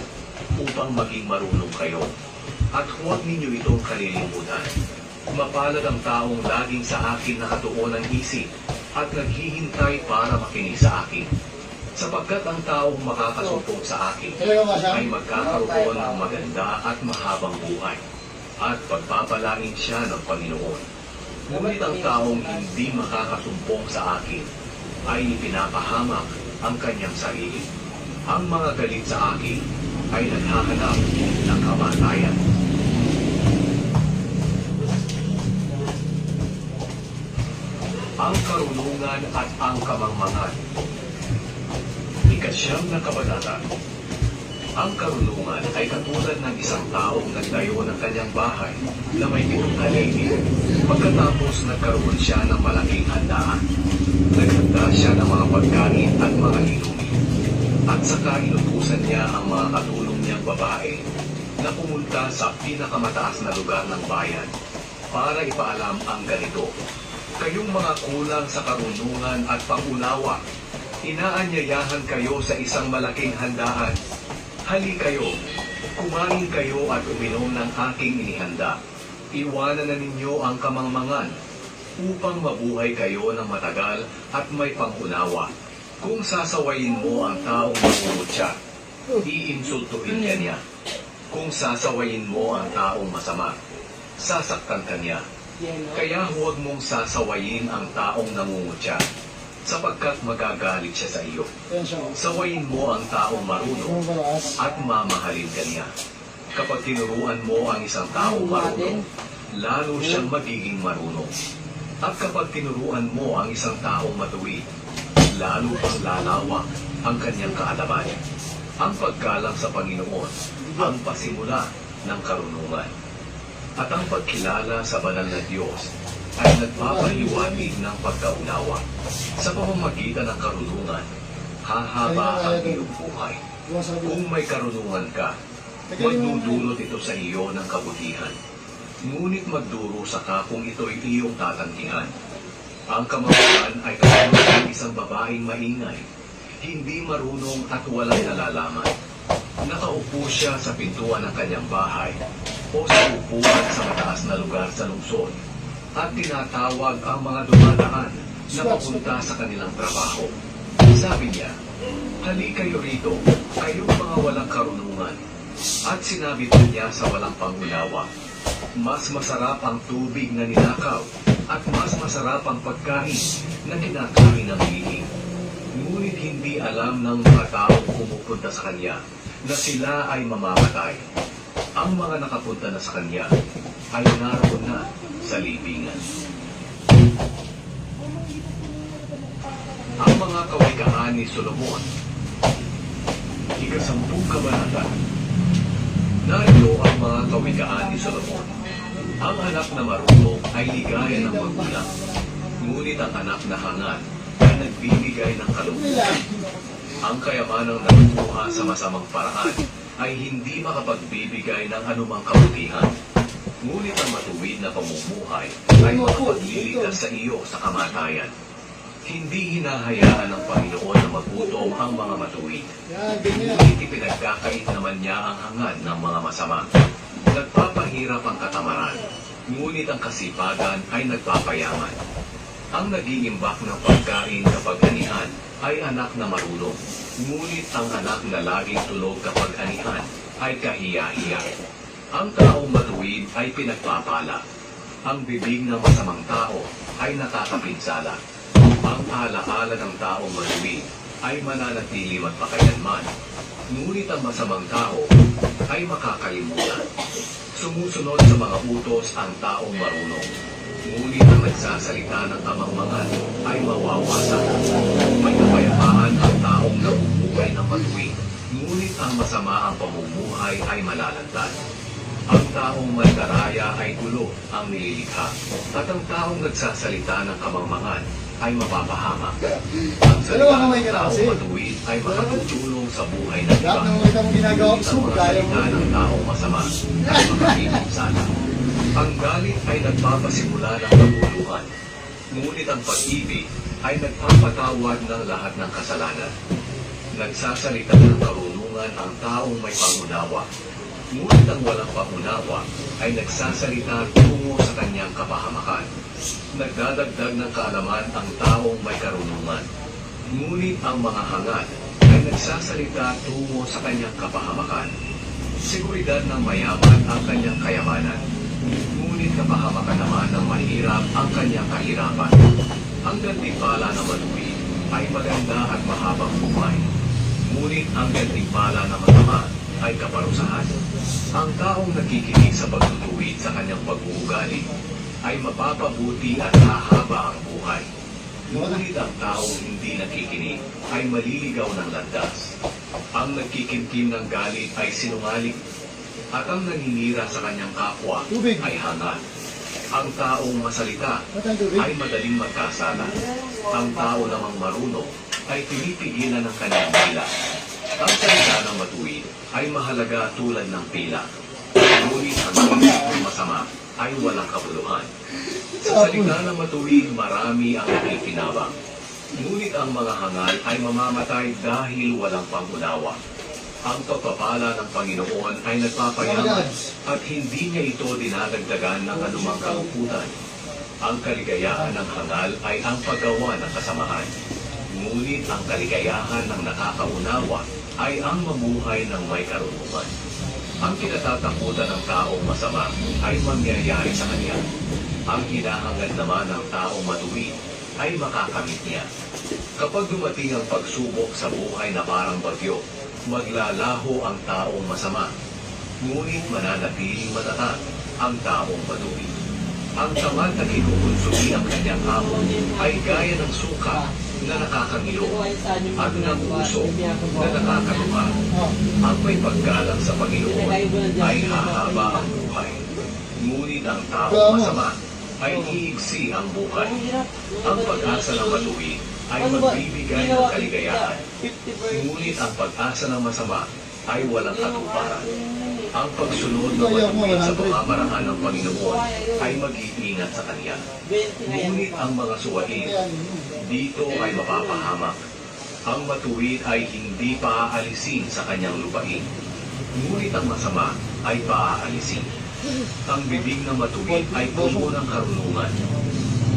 upang maging marunong kayo. At huwag ninyo itong kalilimutan. Mapalad ang taong laging sa akin nakatuon ang isip at naghihintay para makinig sa akin. Sapagkat ang taong makakasumpong sa akin ay magkakaroon ng maganda at mahabang buhay. At pagpapalain siya ng Panginoon. Ngunit ang taong hindi makakasumpong sa akin ay pinapahamak ang kanyang sarili. Ang mga galit sa akin ay naghahanap ng kamatayan. Ang karunungan at ang kamangmangan. Ikasyam na kabanata. Ang karunungan ay katulad ng isang taong nagtayo ng kanyang bahay na may pitong haligi. Pagkatapos nagkaroon siya ng malaking handaan. Naghanda siya ng mga pagkain at mga inumin. At saka inutusan niya ang mga katulong niyang babae na pumunta sa pinakamataas na lugar ng bayan para ipaalam ang ganito. Kayong mga kulang sa karunungan at pangunawa, inaanyayahan kayo sa isang malaking handaan. Hali kayo, kumain kayo at uminom ng aking inihanda. Iwanan na ninyo ang kamangmangan upang mabuhay kayo ng matagal at may pangunawa. Kung sasawayin mo ang taong mangungutya, iinsultuhin ka niya. Kung sasawayin mo ang taong masama, sasaktan ka niya. Kaya huwag mong sasawayin ang taong nangungutya, sapagkat magagalit siya sa iyo. Sawayin mo ang taong marunong at mamahalin ka niya. Kapag tinuruan mo ang isang taong marunong, lalo siyang magiging marunong. At kapag tinuruan mo ang isang taong matuwid, lalo pang lalawak ang kanyang kaalaman. Ang paggalang sa Panginoon, ang pasimula ng karunungan. At ang pagkilala sa banal na Diyos ay nagpapahiwatig ng pagkaunawa. Sa pamamagitan ng karunungan, hahaba ang iyong buhay. Kung may karunungan ka, magdudulot ito sa iyo ng kabutihan. Ngunit magdurusa ka kung ito'y iyong tatanggihan. Ang kamangmangan ay katulad ng isang babaeng maingay, hindi marunong at walang nalalaman. Nakaupo siya sa pintuan ng kanyang bahay o sa upuan sa mataas na lugar sa lungsod at tinatawag ang mga dumadaan na papunta sa kanilang trabaho. Sabi niya, "Hali kayo rito, kayong mga walang karunungan." At sinabi pa niya sa walang pangunawa, "Mas masarap ang tubig na ninakaw at mas masarap ang pagkain na kinakain ng lihim." Ngunit hindi alam ng mga taong pumupunta sa kanya na sila ay mamamatay. Ang mga nakapunta na sa kanya ay naroon na sa libingan. Ang mga kawikaan ni Solomon, ika-10 kabanata. Narito ang mga kawikaan ni Solomon. Ang anak na marunong ay ligaya ng magulang, ngunit ang anak na hangal ay nagbibigay ng kalungkutan. Ang kayamanang nakukuha sa masamang paraan ay hindi makapagbibigay ng anumang kabutihan. Ngunit ang matuwid na pamumuhay ay makapagliligtas sa iyo sa kamatayan. Hindi hinahayaan ng Panginoon na magutom ang mga matuwid. Ngunit ipinagkakait naman niya ang hangad ng mga masama. Nagpapahirap ang katamaran, ngunit ang kasipagan ay nagpapayaman. Ang nag-iimbak ng pagkain kapag anihan ay anak na marunong, ngunit ang anak na laging tulog kapag anihan ay kahiya-hiya. Ang taong matuwid ay pinagpapala. Ang bibig ng masamang tao ay nakakapinsala. Ang alaala ng taong matuwid ay mananatili magpakailanman, ngunit ang masamang tao ay makakalimutan. Sumusunod sa mga utos ang taong marunong, ngunit ang nagsasalita ng kamangmangan ay mawawasak. May kapayapaan ang taong nabubuhay ng matuwid, ngunit ang masama ang pamumuhay ay malalantad. Ang taong may karaya ay gulo ang nililikha, at ang taong nagsasalita ng kamangmangan ay mapapahamak. Ang salita ng taong matuwid ay makatutulong sa buhay ng iba. Ngunit ang mga salita ng taong masama ay makakikinsala. Ang galit ay nagpapasimula ng kabuluhan, ngunit ang pag-ibig ay nagpapatawad ng lahat ng kasalanan. Nagsasalita ng karunungan ang taong may pangunawa, ngunit ang walang pangunawa ay nagsasalita tungo sa kanyang kapahamakan. Nagdadagdag ng kaalaman ang taong may karunungan, ngunit ang mga hangad ay nagsasalita tungo sa kanyang kapahamakan. Seguridad ng mayaman ang kanyang kayamanan, ngunit kapahamakan naman ng mahirap ang kanyang kahirapan. Ang gantimpala ng matuwid ay maganda at mahabang buhay, ngunit ang gantimpala ng masama ay kaparusahan. Ang taong nakikinig sa pagtutuwid sa kanyang pag-uugali ay mapapabuti at hahaba ang buhay. Ngunit ang taong hindi nakikinig ay maliligaw ng landas. Ang nagkikimkim ng galit ay sinungaling, at ang naninira sa kanyang kapwa ay hangal. Ang taong masalita ay madaling magkasala. Ang tao namang marunong ay pinipigilan ng kanyang dila. Ang salita ng matuwid ay mahalaga tulad ng pila, ngunit ang salita ng masama ay walang kabuluhan. Sa salita ng matuwid, marami ang nakikinabang, ngunit ang mga hangal ay mamamatay dahil walang pangunawa. Ang pagpapala ng Panginoon ay nagpapayaman at hindi niya ito dinadagdagan ng anumang kalungkutan. Ang kaligayahan ng hangal ay ang paggawa ng kasamahan, ngunit ang kaligayahan ng nakakaunawa ay ang mamuhay ng may karunungan. Ang kinatatakutan ng taong masama ay mangyayari sa kanya. Ang hinahangad naman ng taong matuwid ay makakamit niya. Kapag dumating ang pagsubok sa buhay na parang bagyo, maglalaho ang taong masama, ngunit mananatiling matatag ang taong matuwid. Ang tamad na kinukonsumi ang kanyang amo ay gaya ng suka na nakakangilo at ng puso na nakakaluha. Ang may paggalang sa Panginoon ay hahaba ang buhay, ngunit ang taong masama ay iigsi ang buhay. Ang pag-asa ng matuwid ay magbibigay ng kaligayahan, ngunit ang pag-asa ng masama ay walang katuparan. Ang pagsunod ng matuwid sa pamamaraan ng Panginoon ay mag-iingat sa Kanya, ngunit ang mga suwain dito ay mapapahamak. Ang matuwid ay hindi paaalisin sa kanyang lupain, ngunit ang masama ay paaalisin. Ang bibig ng matuwid ay puno ng karunungan,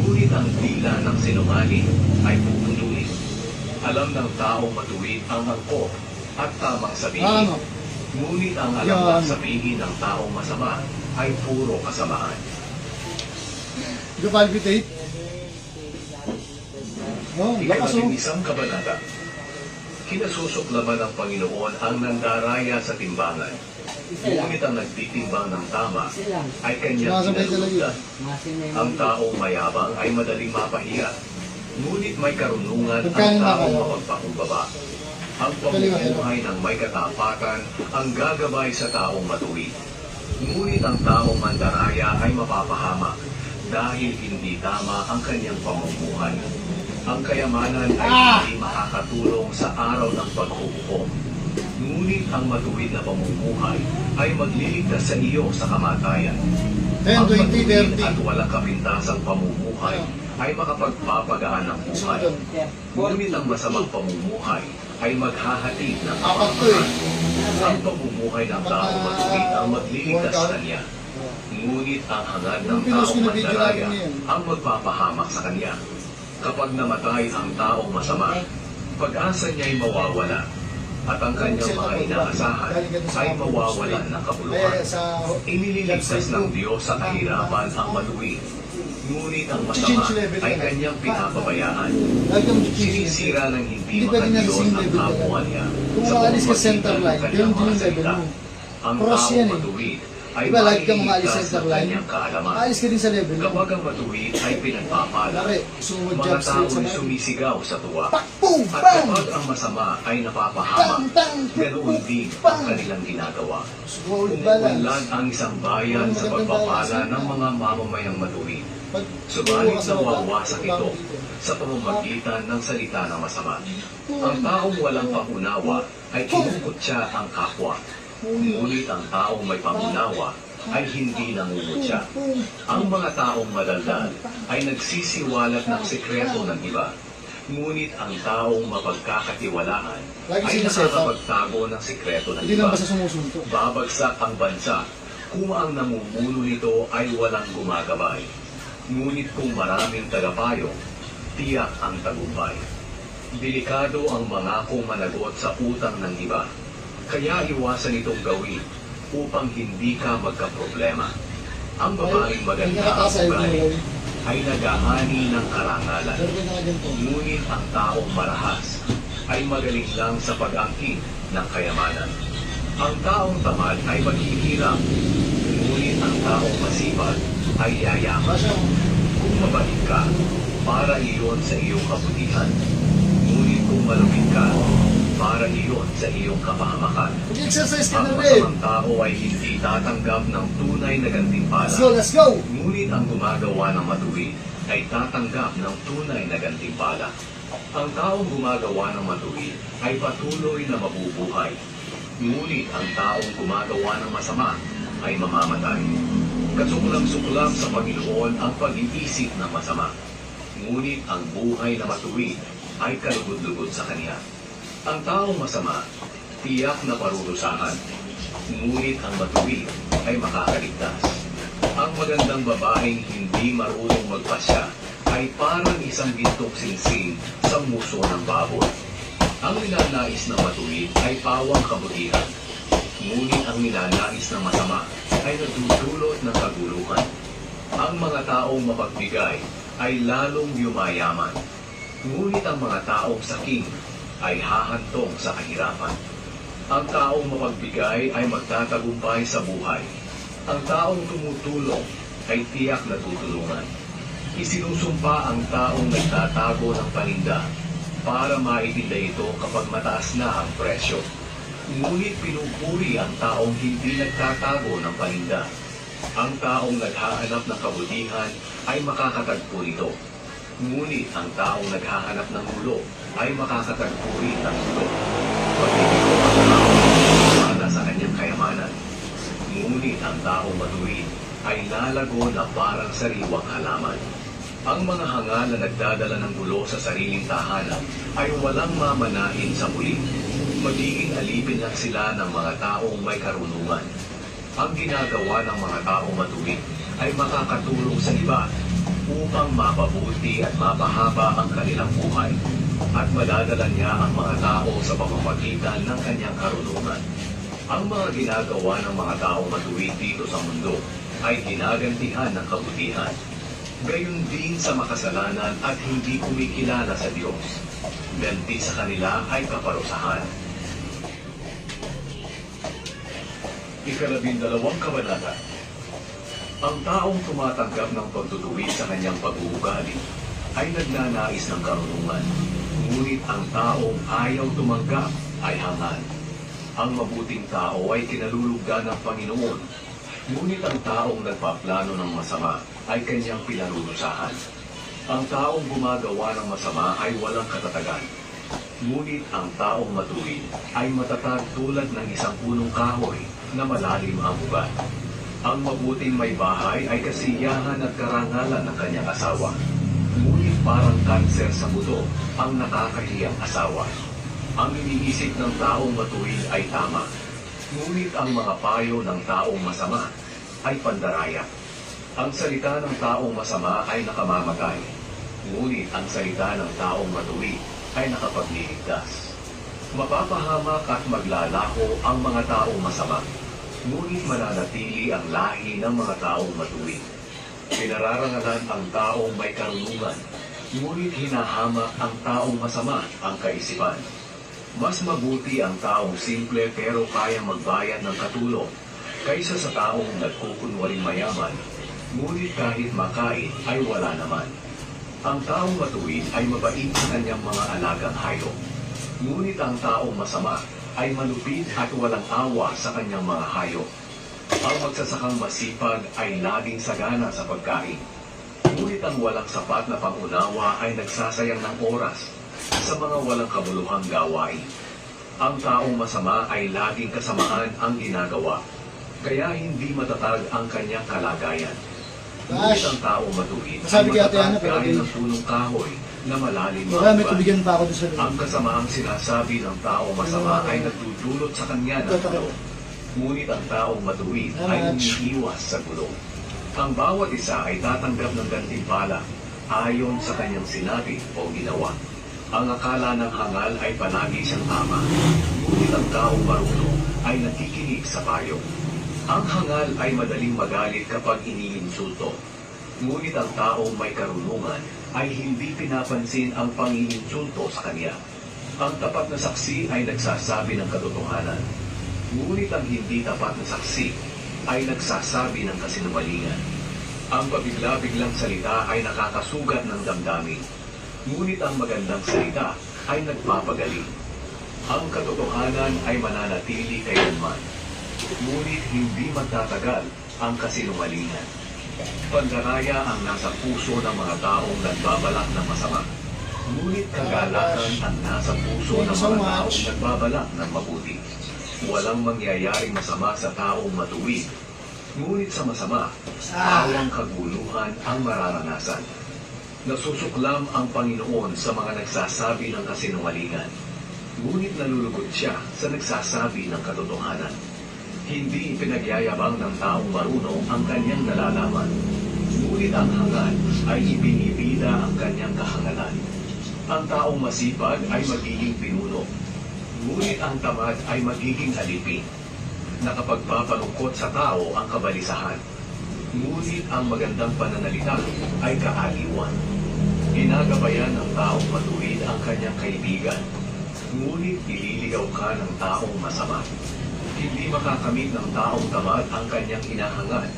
ngunit ang dila ng sinungaling ay puputulin. Alam ng taong matuwid ang angkop at tamang sabihin. Ano? Ngunit ang alam Yan. ng sabihin ng taong masama ay puro kasamaan. Hindi ka palpitate? Oh, lakas oh. Isang kabanata. Kinasusuklaman ng Panginoon ang nandaraya sa timbangan. Ngunit ang nagtitimbang ng tama ay kanyang Sumasabay kinalugdan. talaga Ang taong mayabang ay madaling mapahiya. Ngunit may karunungan ang Pagkain na taong kayo. mapagpakumbaba. Ang pamumuhay ng may katapatan ang gagabay sa taong matuwid. Ngunit ang taong mandaraya ay mapapahamak dahil hindi tama ang kanyang pamumuhay. Ang kayamanan ay hindi makakatulong sa araw ng paghuhukom. Ngunit ang matuwid na pamumuhay ay magliligtas sa iyo sa kamatayan. 10, Ang 20, matuwid 30. at walang kapintasang pamumuhay ay makapagpapagaan ng buhay. Ngunit ang masamang pamumuhay ay maghahatid ng Apat to eh. kapahamakan. Ang pamumuhay ng taong matuwid ang magliligtas sa kanya. Ngunit ang hangad ng Yung pinost taong ko na video mandaraya natin yan. ang magpapahamak sa kanya. Kapag namatay ang taong masama, pag-asa niya'y mawawala at ang kanyang mga inaasahan ay mawawalan ng kabuluhan. Kaya sa Inililigtas ng Diyos sa kahirapan ang matuwid. Ngunit ang masama ay kanyang pinapabayaan. lagi kang change. Sinisira ng hindi Hindi pwede na makadiyos same ang level kapwa ka. niya Kung sa maalis ka pamamagitan center ng line, kanyang yun din mga yung level salita. mo. Ang Cross taong yan eh. matuwid ay Diba, lagi kang mga alis maliligtas center ng line, kanyang kaalaman. maalis ka din sa level mo. Kapag ang matuwid ay pinagpapala, Laki, sumod mga jump straight sa tao'y line. sumisigaw sa tuwa. Pakpong! At Bang! kapag ang masama ay Bang! napapahamak, Bang! ganoon din ang kanilang ginagawa. Sumod balance. Umuunlad ang isang bayan sa pagpapala ng mga mamamayang matuwid. Pag Subalit ka sa baba, nawawasak bang ito dito. sa pamamagitan ng salita ng masama. Ang taong walang pangunawa ay kinukutya ang kapwa. Ngunit ang taong may pangunawa ay hindi nangungutya. Ang mga taong madaldal ay nagsisiwalat ng sekreto ng iba. Ngunit ang taong mapagkakatiwalaan Lagi ay sinaset up. nakakapagtago ng sekreto ng Hindi iba. lang basta sumusuntok. Babagsak ang bansa kung ang namumuno nito ay walang gumagabay. Ngunit kung maraming tagapayo, tiyak ang tagumpay. Delikado ang mangakong managot sa utang ng iba. Kaya iwasan itong gawin upang hindi ka magkaproblema. Ang babaeng maganda ang ugali ay nag-aani ng karangalan. Pero ka na ganito. Ngunit ang taong marahas ay magaling lang sa pag-angkin ng kayamanan. Ang taong tamad ay maghihirap, ngunit ang taong masipag ay yayaman. Masya, Kung mabait ka, para iyon sa iyong kabutihan. Ngunit kung malupit ka, para iyon sa iyong kapahamakan. mag-exercise ka Ang na rin. masamang tao ay hindi tatanggap ng tunay na gantimpala. Let's go, let's go! Ngunit ang gumagawa ng matuwid ay tatanggap ng tunay na gantimpala. Ang taong gumagawa ng matuwid ay patuloy na mabubuhay. Ngunit ang taong gumagawa ng masama ay mamamatay. Kasuklam-suklam sa Panginoon ang pag-iisip ng masama. Ngunit ang buhay na matuwid ay kalugod-lugod sa Kanya. Ang taong masama, tiyak na parurusahan. Ngunit ang matuwid ay makakaligtas. Ang magandang babaeng hindi marunong magpasya ay parang isang gintong singsing sa muso ng baboy. Ang ninanais ng matuwid ay pawang kabutihan. Ngunit ang ninanais ng masama ay nagdudulot ng kaguluhan. Ang mga taong mapagbigay ay lalong yumayaman. Ngunit ang mga taong saking ay hahantong sa kahirapan. Ang taong mapagbigay ay magtatagumpay sa buhay. Ang taong tumutulong ay tiyak na tutulungan. Isinusumpa ang taong nagtatago ng paninda para maitinda ito kapag mataas na ang presyo. Ngunit pinupuri ang taong hindi nagtatago ng paninda. Ang taong naghahanap ng kabutihan ay makakatagpo nito. Ngunit ang taong naghahanap ng gulo ay makakatagpo rin ng gulo. Pagdito ang taong wala sa kanyang kayamanan. Ngunit ang taong matuwid ay lalago na parang sariwang halaman. Ang mga hanga na nagdadala ng gulo sa sariling tahanan ay walang mamanahin sa muli. Magiging alipin lang sila ng mga taong may karunungan. Ang ginagawa ng mga taong matuwid ay makakatulong sa iba upang mapabuti at mapahaba ang kanilang buhay. at madadala niya ang mga tao sa pamamagitan ng kanyang karunungan. Ang mga ginagawa ng mga taong matuwid dito sa mundo ay ginagantihan ng kabutihan. Gayon din sa makasalanan at hindi kumikilala sa Diyos. Ganti sa kanila ay kaparusahan. 12 kabanata. Ang taong tumatanggap ng pagtutuwid sa kanyang pag-uugali ay nagnanais ng karunungan. Ngunit ang taong ayaw tumanggap ay hangal. Ang mabuting tao ay kinalulugdan ng Panginoon. Ngunit ang taong nagpaplano ng masama ay kanyang pinarulusahan. Ang taong gumagawa ng masama ay walang katatagan. Ngunit ang taong matuwid ay matatag tulad ng isang punong kahoy na malalim ang ugat. Ang mabuting may bahay ay kasiyahan at karangalan ng kanyang asawa. Ngunit parang kanser sa buto ang nakakahiyang asawa. Ang iniisip ng taong matuwid ay tama. Ngunit ang mga payo ng taong masama ay pandaraya. Ang salita ng taong masama ay nakamamatay. Ngunit ang salita ng taong matuwid ay nakapagliligtas. Mapapahamak at maglalaho ang mga taong masama. Ngunit mananatili ang lahi ng mga taong matuwid. Pinararangalan ang taong may karunungan. Ngunit hinahamak ang taong masama ang kaisipan. Mas mabuti ang taong simple pero kaya magbayad ng katulong kaysa sa taong nagkukunwaring mayaman, ngunit kahit makain ay wala naman. Ang taong matuwid ay mabait sa kanyang mga alagang hayop, ngunit ang taong masama ay malupit at walang awa sa kanyang mga hayop. Ang magsasakang masipag ay laging sagana sa pagkain, ngunit ang walang sapat na pangunawa ay nagsasayang ng oras sa mga walang kabuluhang gawain. Ang taong masama ay laging kasamaan ang ginagawa, kaya hindi matatag ang kanyang kalagayan. Ngunit ang taong matuwid ay Masabi kay Ate Ana, matatag pero gaya di- ng punong kahoy na malalim Baka ang may ugat. tubigyan pa ako doon sa Ang kasamaang sinasabi ng taong masama ay nagdudulot sa kanya ng gulo. Ngunit ang taong matuwid ay umiiwas sa gulo. Ang bawat isa ay tatanggap ng gantimpala ayon sa kanyang sinabi o ginawa. Ang akala ng hangal ay palagi siyang tama, ngunit ang taong marunong ay nakikinig sa payo. Ang hangal ay madaling magalit kapag iniinsulto, ngunit ang taong may karunungan ay hindi pinapansin ang pangiinsulto sa kanya. Ang tapat na saksi ay nagsasabi ng katotohanan, ngunit ang hindi tapat na saksi ay nagsasabi ng kasinungalingan. Ang pabigla-biglang salita ay nakakasugat ng damdamin, ngunit ang magandang salita ay nagpapagaling. Ang katotohanan ay mananatili kailanman, ngunit hindi magtatagal ang kasinungalingan. Pandaraya ang nasa puso ng mga taong nagbabalak ng masama, ngunit kagalakan ang nasa puso ng mga taong nagbabalak ng mabuti. Walang mangyayaring masama sa taong matuwid, ngunit sa masama, awang kaguluhan ang mararanasan. Nasusuklam ang Panginoon sa mga nagsasabi ng kasinungalingan, ngunit nalulugod siya sa nagsasabi ng katotohanan. Hindi ipinagyayabang ng taong marunong ang kanyang nalalaman, ngunit ang hangal ay ibinibida ang kanyang kahangalan. Ang taong masipag ay magiging pinuno, ngunit ang tamad ay magiging alipin. Nakapagpapalungkot sa tao ang kabalisahan, ngunit ang magandang pananalita ay kaaliwan. Ginagabayan ng taong matuwid ang kanyang kaibigan, ngunit ililigaw ka ng taong masama. Hindi makakamit ng taong tamad ang kanyang hinahangad,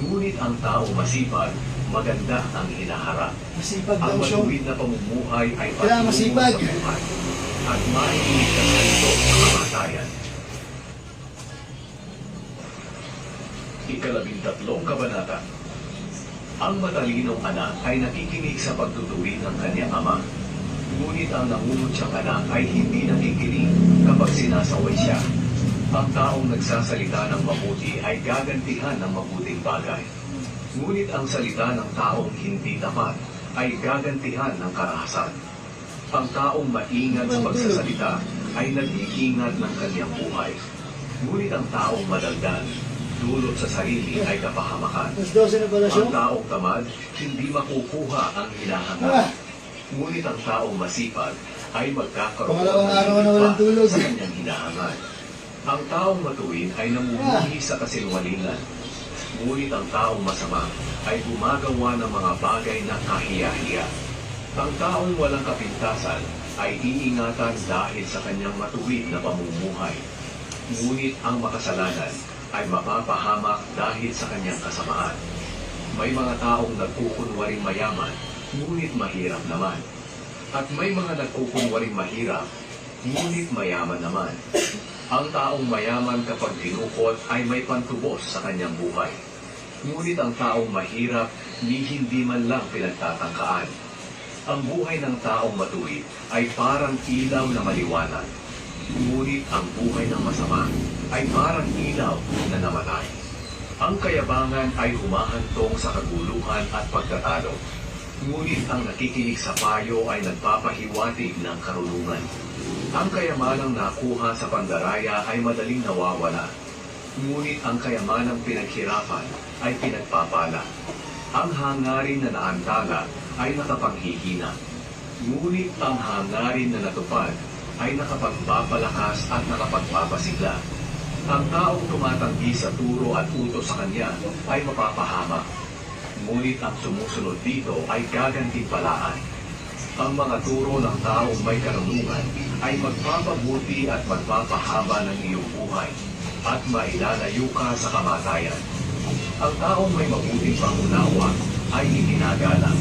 ngunit ang taong masipag, maganda ang hinaharap. Masipag Ang daw siya. matuwid na pamumuhay ay Kaya patungo masipag. sa buhay, at maiiligtas na ito sa kamatayan. 13 kabanata. Ang matalinong anak ay nakikinig sa pagtutuwid ng kanyang ama, ngunit ang nangungutyang anak ay hindi nakikinig kapag sinasaway siya. Ang taong nagsasalita ng mabuti ay gagantihan ng mabuting bagay, ngunit ang salita ng taong hindi tapat ay gagantihan ng karahasan. Ang taong maingat sa pagsasalita ay nag-iingat ng kanyang buhay, ngunit ang taong madaldal dulot sa sarili ay kapahamakan. Mas 12 na pala siya. Ang taong tamad, hindi makukuha ang hinahangad. Ngunit ang taong masipag ay magkakaroon Pangalawang ng araw na walang tulog. sa kanyang hinahangal. Ang taong matuwid ay namumuhi sa kasinungalingan. Ngunit ang taong masama ay gumagawa ng mga bagay na kahiya-hiya. Ang taong walang kapintasan ay iingatan dahil sa kanyang matuwid na pamumuhay. Ngunit ang makasalanan ay mapapahamak dahil sa kanyang kasamaan. May mga taong nagkukunwaring mayaman, ngunit mahirap naman. At may mga nagkukunwaring mahirap, ngunit mayaman naman. Ang taong mayaman kapag dinukot ay may pantubos sa kanyang buhay. Ngunit ang taong mahirap ni hindi man lang pinagtatangkaan. Ang buhay ng taong matuwid ay parang ilaw na maliwanag. Ngunit ang buhay ng masama ay parang ilaw na namatay. Ang kayabangan ay humahantong sa kaguluhan at pagkatalo. Ngunit ang nakikinig sa payo ay nagpapahiwatig ng karunungan. Ang kayamanang nakuha sa pandaraya ay madaling nawawala. Ngunit ang kayamanang pinaghirapan ay pinagpapala. Ang hangarin na naantala ay nakapanghihina. Ngunit ang hangarin na natupad ay nakapagpapalakas at nakapagpapasigla. Ang taong tumatanggi sa turo at utos sa kanya ay mapapahamak. Ngunit ang sumusunod dito ay gagantimpalaan. Ang mga turo ng taong may karunungan ay magpapabuti at magpapahaba ng iyong buhay at mailalayo ka sa kamatayan. Ang taong may mabuting pangunawa ay itinagalang.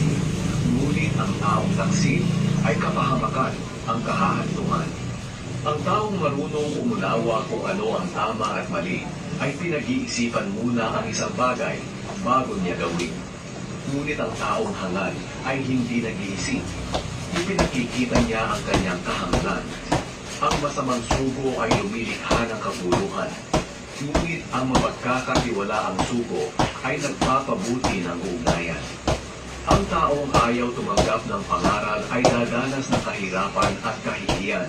Ngunit ang taong taksil ay kapahamakan ang kahahantungan. Ang taong marunong umunawa kung ano ang tama at mali ay pinag-iisipan muna ang isang bagay bago niya gawin. Ngunit ang taong hangal ay hindi nag-iisip. Ipinakikita niya ang kanyang kahangalan. Ang masamang sugo ay lumilikha ng kabuluhan. Ngunit ang mapagkakatiwalaang sugo ay nagpapabuti ng ugnayan. Ang taong ayaw tumanggap ng pangaral ay dadanas ng kahirapan at kahihiyan.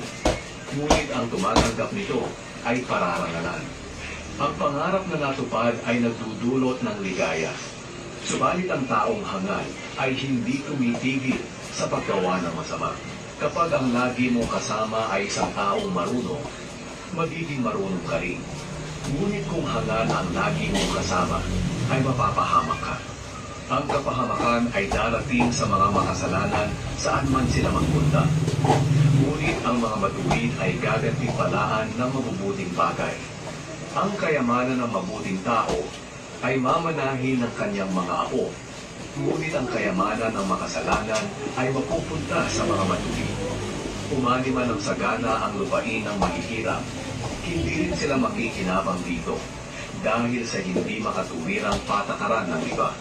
Ngunit ang tumatanggap nito ay pararangalan. Ang pangarap na natupad ay nagdudulot ng ligaya. Subalit ang taong hangal ay hindi tumitigil sa paggawa ng masama. Kapag ang lagi mong kasama ay isang taong marunong, magiging marunong ka rin. Ngunit kung hangal ang lagi mong kasama, ay mapapahamak ka. Ang kapahamakan ay darating sa mga makasalanan saan man sila magpunta. Ngunit ang mga matuwid ay gagantimpalaan ng mabubuting bagay. Ang kayamanan ng mabuting tao ay mamanahin ng kanyang mga apo. Ngunit ang kayamanan ng makasalanan ay mapupunta sa mga matuwid. Umani man ang sagana ang lupain ng mahihirap, hindi rin sila makikinabang dito dahil sa hindi makatuwirang patakaran ng iba.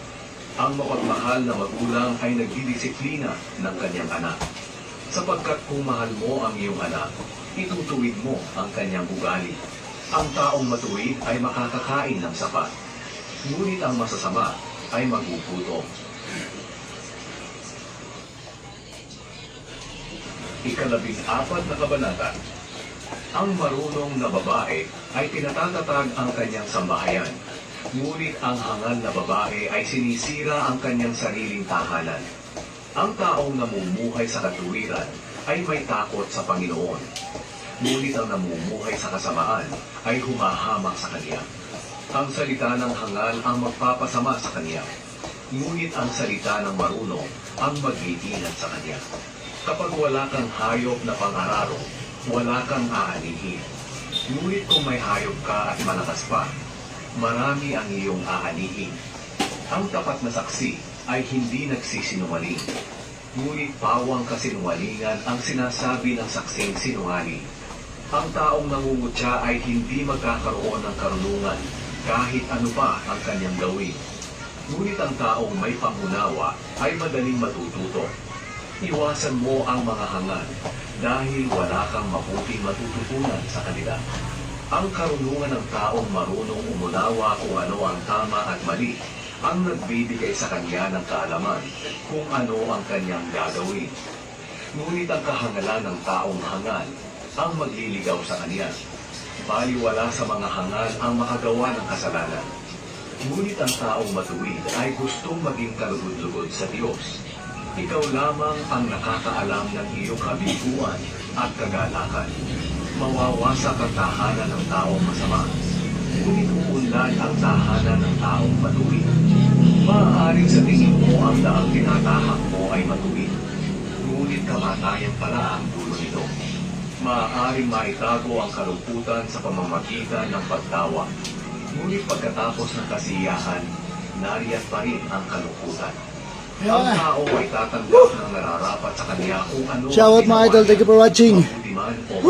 Ang mapagmahal na magulang ay nagdidisiplina ng kanyang anak. Sapagkat kung mahal mo ang iyong anak, itutuwid mo ang kanyang ugali. Ang taong matuwid ay makakakain ng sapat. Ngunit ang masasama ay magugutom. Ika-14 na kabanata. Ang marunong na babae ay pinatatatag ang kanyang sambahayan. Ngunit ang hangal na babae ay sinisira ang kanyang sariling tahanan. Ang taong namumuhay sa katuwiran ay may takot sa Panginoon. Ngunit ang namumuhay sa kasamaan ay humahamak sa kanya. Ang salita ng hangal ang magpapasama sa kanya. Ngunit ang salita ng marunong ang mag-iingat sa kanya. Kapag wala kang hayop na pangararo, wala kang aanihin. Ngunit kung may hayop ka at malakas pa, marami ang iyong aanihin. Ang tapat na saksi ay hindi nagsisinungaling. Ngunit pawang kasinungalingan ang sinasabi ng saksing sinungaling. Ang taong nangungutya ay hindi magkakaroon ng karunungan kahit ano pa ang kanyang gawin. Ngunit ang taong may pangunawa ay madaling matututo. Iwasan mo ang mga hangal dahil wala kang mabuting matututunan sa kanila. Ang karunungan ng taong marunong umunawa kung ano ang tama at mali ang nagbibigay sa kanya ng kaalaman kung ano ang kanyang gagawin. Ngunit ang kahangalan ng taong hangal ang magliligaw sa kanya. Baliwala sa mga hangal ang makagawa ng kasalanan. Ngunit ang taong matuwid ay gustong maging kalugod-lugod sa Diyos. Ikaw lamang ang nakakaalam ng iyong kabiguan at kagalakan. Mawawasak ang tahanan ng taong masama, ngunit uunlad ang tahanan ng taong matuwid. Maaaring sa tingin mo ang daang tinatahak mo ay matuwid, ngunit kamatayan pala ang dulo nito. Maaaring maitago ang kalungkutan sa pamamagitan ng pagtawa, ngunit pagkatapos ng kasiyahan, nariyan pa rin ang kalungkutan. Ang tao ay tatanggap ng nararapat sa kanya kung ano Shout out mga idol, thank you for watching. mabuti man o